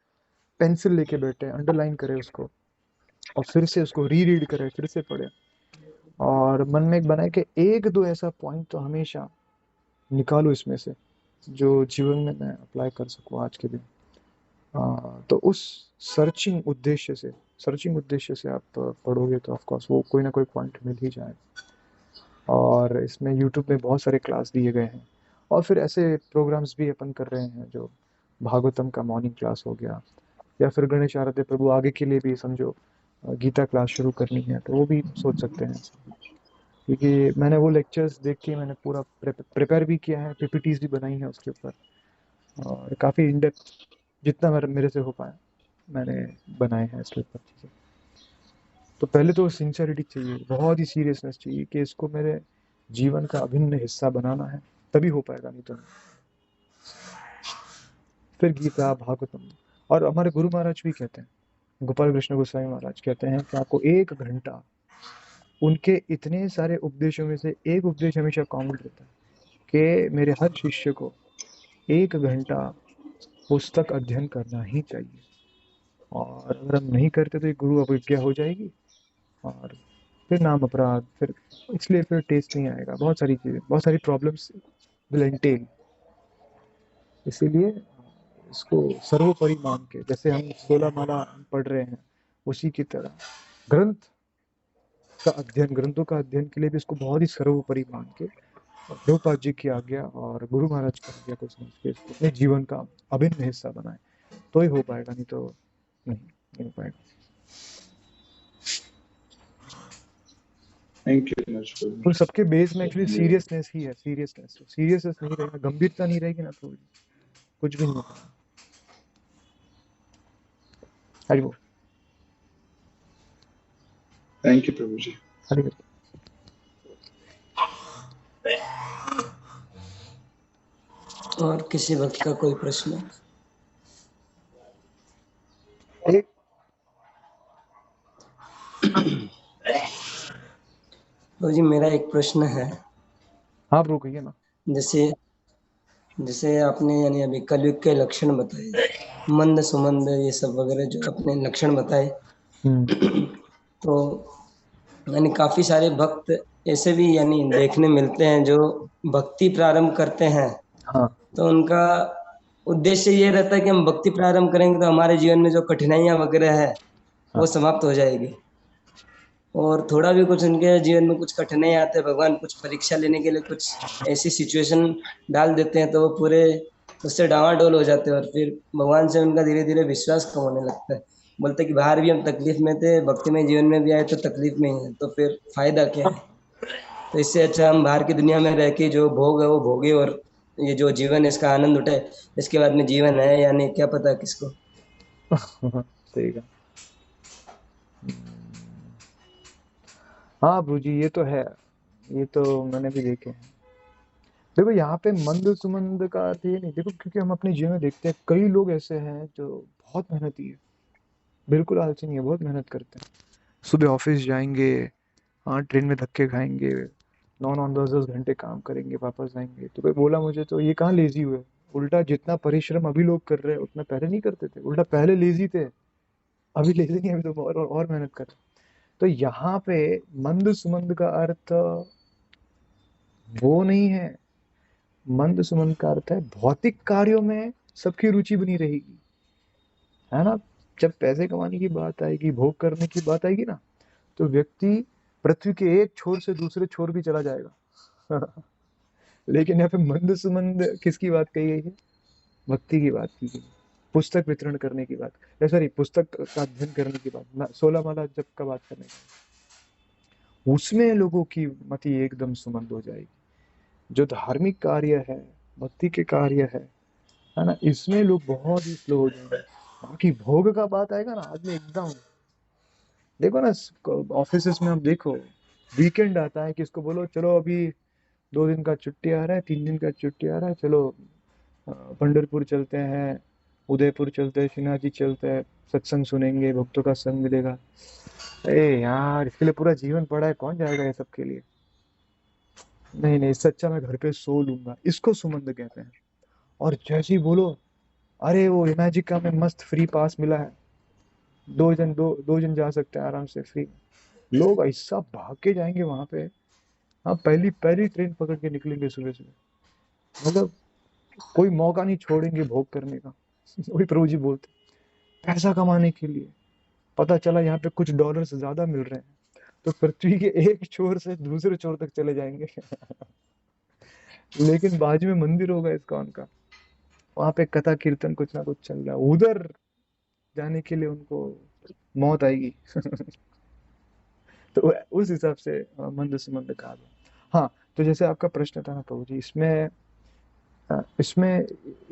पेंसिल लेके बैठे हैं, अंडरलाइन करे उसको, और फिर से उसको रीड करे, फिर से पढ़े, और मन में एक बनाए कि 1-2 ऐसा पॉइंट तो हमेशा निकालो इसमें से जो जीवन में मैं अप्लाई कर सकूं आज के दिन। तो उस सर्चिंग उद्देश्य से आप पढ़ोगे तो ऑफ कोर्स वो कोई ना कोई पॉइंट मिल ही जाएगा। और इसमें यूट्यूब में बहुत सारे क्लास दिए गए हैं, और फिर ऐसे प्रोग्राम्स भी अपन कर रहे हैं, जो भागवतम का मॉर्निंग क्लास हो गया, या फिर गणेश आराध्य प्रभु आगे के लिए भी समझो गीता क्लास शुरू करनी है तो वो भी सोच सकते हैं। क्योंकि मैंने वो लेक्चर्स देख के मैंने पूरा प्रिपेयर भी किया है, पीपीटीज भी बनाई है उसके ऊपर, और काफ़ी इन डेप्थ जितना मेरे से हो पाया मैंने बनाए हैं इसके ऊपर चीज़ें। तो पहले तो सिंसियरिटी चाहिए, बहुत ही सीरियसनेस चाहिए कि इसको मेरे जीवन का अभिन्न हिस्सा बनाना है, तभी हो पाएगा, नहीं तो नहीं। फिर गीता, भागवतम, और हमारे गुरु महाराज भी कहते हैं, गोपाल कृष्ण गोस्वामी महाराज कहते हैं कि आपको 1 घंटा, उनके इतने सारे उपदेशों में से एक उपदेश हमेशा कॉमन रहता है कि मेरे हर शिष्य को 1 घंटा पुस्तक अध्ययन करना ही चाहिए, और अगर हम नहीं करते तो ये गुरु अवज्ञा हो जाएगी, और फिर नाम अपराध, फिर इसलिए फिर टेस्ट नहीं आएगा, बहुत सारी चीज़ें, बहुत सारी प्रॉब्लम्स विल एंटेल। इसीलिए इसको सर्वोपरि मान के, जैसे हम 16 माला पढ़ रहे हैं, उसी की तरह ग्रंथों का अध्ययन के लिए भी इसको बहुत ही सर्वोपरि मान के, प्रभुपाद जी की आज्ञा और गुरु महाराज की आज्ञा को समझ के इसको अपने जीवन का अभिन्न हिस्सा बनाए, तो ही हो पाएगा, नहीं तो नहीं हो पाएगा। थैंक यू मच तो सबके बेस में एक्चुअली सीरियसनेस ही है, सीरियसनेस नहीं रहेगा, गंभीरता नहीं रहेगी ना, तो कुछ भी नहीं होगा। हरि बोल। थैंक यू प्रभु जी। हरि बोल। और किसी भक्त का कोई प्रश्न? एक तो जी मेरा एक प्रश्न है। हाँ ब्रो, कहिए ना। जैसे आपने यानी अभी कलयुग के लक्षण बताए, मंद सुमंद ये सब वगैरह जो आपने लक्षण बताए, तो यानी काफी सारे भक्त ऐसे भी यानी देखने मिलते हैं जो भक्ति प्रारंभ करते हैं, हाँ, तो उनका उद्देश्य ये रहता है कि हम भक्ति प्रारंभ करेंगे तो हमारे जीवन में जो कठिनाइयां वगैरह है वो समाप्त हो जाएगी, और थोड़ा भी कुछ उनके जीवन में कुछ कठिनाई आते हैं, भगवान कुछ परीक्षा लेने के लिए कुछ ऐसी सिचुएशन डाल देते हैं, तो वो पूरे उससे डावाडोल हो जाते हैं, और फिर भगवान से उनका धीरे धीरे विश्वास कम होने लगता है। बोलते हैं कि बाहर भी हम तकलीफ में थे, भक्ति में जीवन में भी आए तो तकलीफ में ही है, तो फिर फायदा क्या है? तो इससे अच्छा हम बाहर की दुनिया में रह के जो भोग है वो भोगे, और ये जो जीवन है इसका आनंद उठाए। इसके बाद में जीवन है या नहीं क्या पता किसको। सही कहा। हाँ ब्रू जी, ये तो है, ये तो मैंने भी देखे हैं। देखो यहाँ पे मंद सुमंद का अर्थ ये नहीं, देखो क्योंकि हम अपने जीवन में देखते हैं कई लोग ऐसे हैं जो बहुत मेहनती है, बिल्कुल आलसी नहीं है, बहुत मेहनत करते हैं, सुबह ऑफिस जाएंगे, हाँ ट्रेन में धक्के खाएंगे, 9-9 10-10 घंटे काम करेंगे, वापस आएंगे। तो कोई बोला मुझे तो ये कहाँ लेजी हुए, उल्टा जितना परिश्रम अभी लोग कर रहे हैं उतना पहले नहीं करते थे, उल्टा पहले लेजी थे, अभी लेजी नहीं, अभी तो और मेहनत कर। तो यहाँ पे मंद सुमंद का अर्थ वो नहीं है, मंद सुमंद का अर्थ है भौतिक कार्यों में सबकी रुचि बनी रहेगी, है ना। जब पैसे कमाने की बात आएगी, भोग करने की बात आएगी ना, तो व्यक्ति पृथ्वी के एक छोर से दूसरे छोर भी चला जाएगा। लेकिन यहाँ पे मंद सुमंद किसकी बात कही गई है? भक्ति की बात की गई है, पुस्तक वितरण करने की बात, सॉरी पुस्तक का अध्ययन करने की बात, 16 माला जप का बात करने की, उसमें लोगों की मति एकदम सुमंद हो जाएगी। जो धार्मिक कार्य है, भक्ति के कार्य है ना, इसमें लोग बहुत ही स्लो हो जाएंगे। बाकी भोग का बात आएगा ना, आदमी एकदम, देखो ना ऑफिस में, हम देखो वीकेंड आता है, किसको बोलो चलो अभी 2 दिन का छुट्टी आ रहा है, 3 दिन का छुट्टी आ रहा है, चलो पंढरपुर चलते हैं, उदयपुर चलते हैं, श्रीनाथ जी चलते हैं, सत्संग सुनेंगे, भक्तों का संग मिलेगा। अरे यार, इसके लिए पूरा जीवन पड़ा है, कौन जाएगा ये सब के लिए? नहीं नहीं, इससे अच्छा मैं घर पे सो लूंगा, इसको सुमंद कहते हैं। और जैसे ही बोलो अरे वो इमेजिका में मस्त फ्री पास मिला है, दो जन जा सकते हैं आराम से फ्री, लोग ऐसा भाग के जाएंगे वहां पे। हाँ, पहली ट्रेन पकड़ के निकलेंगे सुबह सुबह, मतलब कोई मौका नहीं छोड़ेंगे भोग करने का। वही प्रभु जी बोलते, पैसा कमाने के लिए पता चला यहाँ पे कुछ डॉलर्स ज्यादा मिल रहे हैं, तो पृथ्वी के एक छोर से दूसरे छोर तक चले जाएंगे। लेकिन बाजू में मंदिर होगा इस्कॉन का, वहां पे कथा कीर्तन कुछ ना कुछ चल रहा है, उधर जाने के लिए उनको मौत आएगी। तो उस हिसाब से मंद सुमंद कहा गया। हाँ, तो जैसे आपका प्रश्न था ना प्रभु जी, इसमें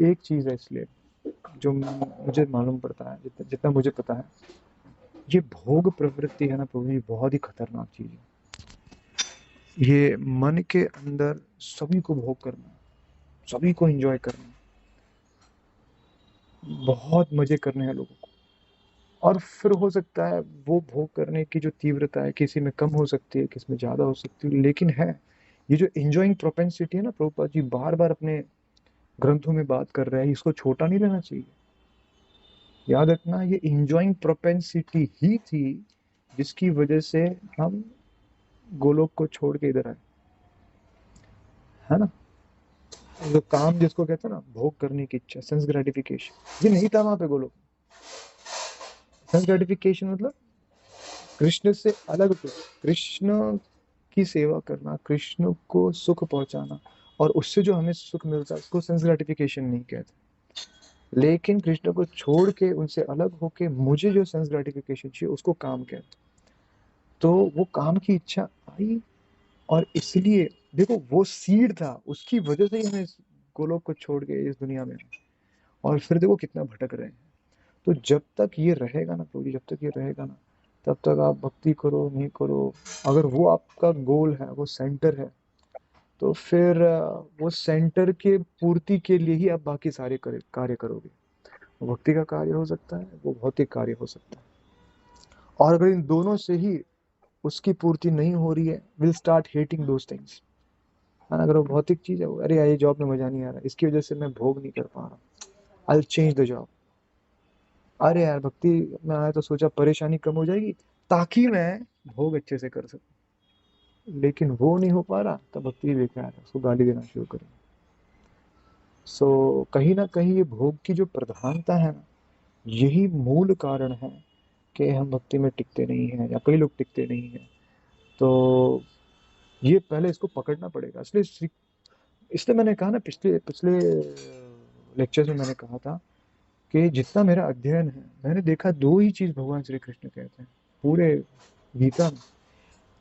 एक चीज है, इसलिए जो मुझे मालूम पड़ता है, जितना मुझे पता है, ये भोग प्रवृत्ति है ना प्रभु जी, बहुत ही खतरनाक चीज है। ये मन के अंदर सभी को भोग करना, सभी को एंजॉय करना, बहुत मजे करने हैं लोगों को, और फिर हो सकता है वो भोग करने की जो तीव्रता है किसी में कम हो सकती है, किसी में ज्यादा हो सकती है, लेकिन है ये जो एंजॉइंग प्रोपेंसिटी है ना, प्रभुपाद जी बार बार अपने ग्रंथों में बात कर रहे हैं, इसको छोटा नहीं लेना चाहिए। याद रखना, ये एंजॉइंग प्रोपेंसिटी ही थी जिसकी वजह से हम गोलोक को छोड़ के इधर आए, है ना। जो काम जिसको कहते हैं ना, भोग करने की इच्छा, सेंस ग्रेटिफिकेशन, ये नहीं था वहां पे गोलोक। सेंस ग्रेटिफिकेशन मतलब कृष्ण से अलग कुछ, कृष्ण की सेवा करना, कृष्ण को सुख पहुंचाना, और उससे जो हमें सुख मिलता है उसको सेंस ग्रेटिफिकेशन नहीं कहते। लेकिन कृष्ण को छोड़ के, उनसे अलग होके मुझे जो सेंस ग्रेटिफिकेशन चाहिए उसको काम कहते। तो वो काम की इच्छा आई, और इसलिए देखो वो सीड था, उसकी वजह से ही हमें गोलोक को छोड़ के इस दुनिया में, और फिर देखो कितना भटक रहे हैं। तो जब तक ये रहेगा ना प्रभु जी, जब तक ये रहेगा ना, तब तक आप भक्ति करो नहीं करो, अगर वो आपका गोल है, वो सेंटर है, तो फिर वो सेंटर के पूर्ति के लिए ही आप बाकी सारे कार्य करोगे। वो भक्ति का कार्य हो सकता है, वो भौतिक कार्य हो सकता है, और अगर इन दोनों से ही उसकी पूर्ति नहीं हो रही है, will start hating those things. अगर वो भौतिक चीज है, अरे यार ये जॉब में मजा नहीं आ रहा, इसकी वजह से मैं भोग नहीं कर पा रहा, I will change the job. अरे यार भक्ति में आया तो सोचा परेशानी कम हो जाएगी ताकि मैं भोग अच्छे से कर सकूं, लेकिन वो नहीं हो पा रहा, तब भक्ति बेकार है, उसको गाली देना शुरू करें। सो कहीं ना कहीं ये भोग की जो प्रधानता है ना, यही मूल कारण है कि हम भक्ति में टिकते नहीं हैं, या कई लोग टिकते नहीं हैं। तो ये पहले इसको पकड़ना पड़ेगा। इसलिए मैंने कहा ना, पिछले लेक्चर में मैंने कहा था कि जितना मेरा अध्ययन है, मैंने देखा 2 ही चीज भगवान श्री कृष्ण कहते हैं पूरे गीता में,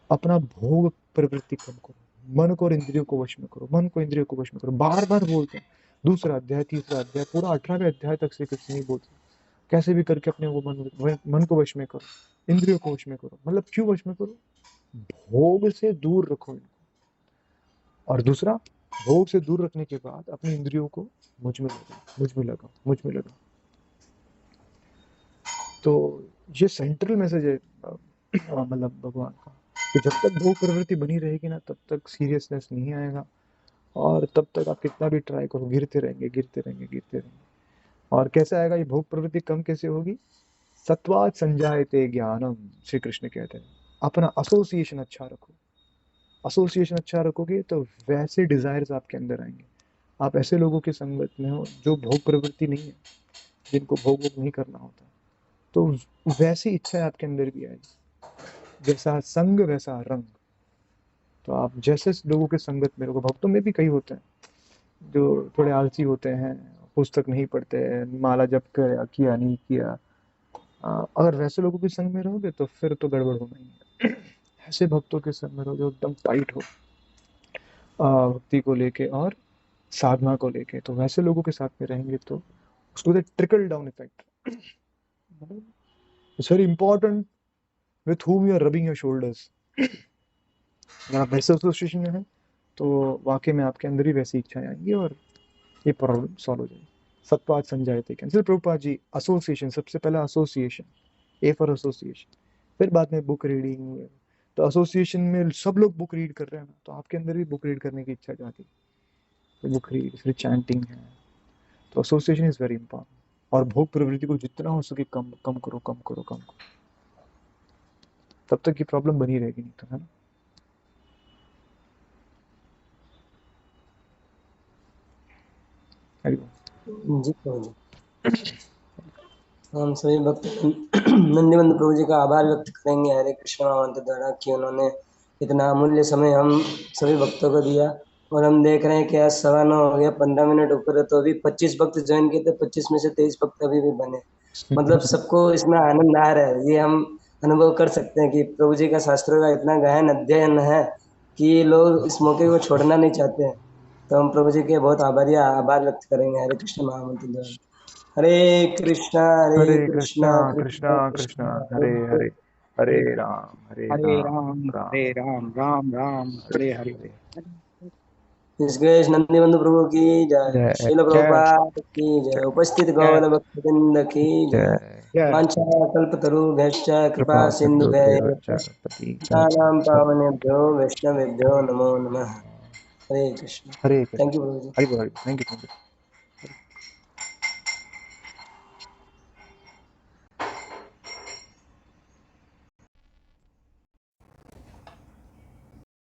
अपना भोग प्रवृत्ति कम करो, मन को और इंद्रियों को वश में करो, मन को इंद्रियों को वश में करो, बार बार बोलते हैं। दूसरा अध्याय, तीसरा अध्याय, पूरा 18वें अध्याय तक श्री कृष्ण ही बोलते हैं, कैसे भी करके अपने वो मन को वश में करो, इंद्रियों को वश में करो। मतलब क्यों वश में करो? भोग से दूर रखो इनको, और दूसरा, भोग से दूर रखने के बाद अपनी इंद्रियों को मुझ में लगाओ। तो ये सेंट्रल मैसेज है मतलब भगवान का, कि जब तक भोग प्रवृत्ति बनी रहेगी ना, तब तक सीरियसनेस नहीं आएगा, और तब तक आप कितना भी ट्राई करो, गिरते रहेंगे। और कैसे आएगा ये भोग प्रवृत्ति कम कैसे होगी? सत्वात् संजायते ज्ञानम, श्री कृष्ण कहते हैं। अपना एसोसिएशन अच्छा रखो, एसोसिएशन अच्छा रखोगे तो वैसे डिजायर्स आपके अंदर आएंगे। आप ऐसे लोगों की संगत में हो जो भोग प्रवृत्ति नहीं है, जिनको भोग नहीं करना होता, तो वैसी इच्छा आपके अंदर भी आएगी। जैसा संग वैसा रंग। तो आप जैसे लोगों के संगत में रहोगे, भक्तों में भी कई होते हैं जो थोड़े आलसी होते हैं, पुस्तक नहीं पढ़ते हैं, माला जप किया नहीं किया। अगर वैसे लोगों के संग में रहोगे तो फिर तो गड़बड़ होना ही है। ऐसे भक्तों के संग में रहो जो एकदम टाइट हो भक्ति को लेके और साधना को लेके, तो वैसे लोगों के साथ में रहेंगे तो उसको trickle down effect. It's very important with whom you are rubbing your shoulders। अगर आप वैसे एसोसिएशन में हैं तो वाकई में आपके अंदर ही वैसी इच्छाएं आएंगी और ये प्रॉब्लम सॉल्व हो जाएगी। सत्वाद संजायते कैंसिल। प्रभुपाद जी एसोसिएशन, सबसे पहला एसोसिएशन, ए फॉर एसोसिएशन, फिर बाद में बुक रीडिंग। तो एसोसिएशन में सब लोग बुक रीड कर रहे हैं ना, तो आपके अंदर भी बुक रीड करने की इच्छा जाती है, तो बुक रीड, फिर चैंटिंग है। तो एसोसिएशन इज वेरी इंपॉर्टेंट। और भोग प्रवृत्ति को जितना हो सके कम कम करो, कम करो, कम करो, तब तक ये प्रॉब्लम बनी रहेगी, नहीं तो, है ना। जी प्रभु जी। हम सभी भक्त नंदीबंधु प्रभु जी का आभार व्यक्त करेंगे हरे कृष्ण महामंत्र द्वारा कि उन्होंने इतना अमूल्य समय हम सभी भक्तों को दिया। और हम देख रहे हैं कि आज 9:15 हो गया, 15 मिनट ऊपर है, तो अभी 25 भक्त ज्वाइन किए थे, 25 में से 23 भक्त अभी भी बने। मतलब सबको इसमें आनंद आ रहा है, ये हम अनुभव कर सकते हैं कि प्रभु जी का शास्त्रों का इतना गहन अध्ययन है कि लोग इस मौके को छोड़ना नहीं चाहते हैं। तो हम प्रभु जी के बहुत आभार व्यक्त करेंगे हरे कृष्ण महामंत्र द्वारा। हरे कृष्णा हरे कृष्णा कृष्णा कृष्णा हरे हरे, हरे राम हरे राम राम हरे राम राम राम हरे हरे। इस ग्रेस नंदीबंधु प्रभु की जय, जय श्रील प्रभुपाद की जय, उपस्थित गौर भक्तवृंद की जय। जय। वांछा कल्पतरुभ्यश्च कृपा सिन्धुभ्यः नाम पावनेभ्यो वैष्णवेभ्यो नमो नमः। हरे कृष्ण। हरे थैंक यू प्रभु जी। हरे, थैंक यू।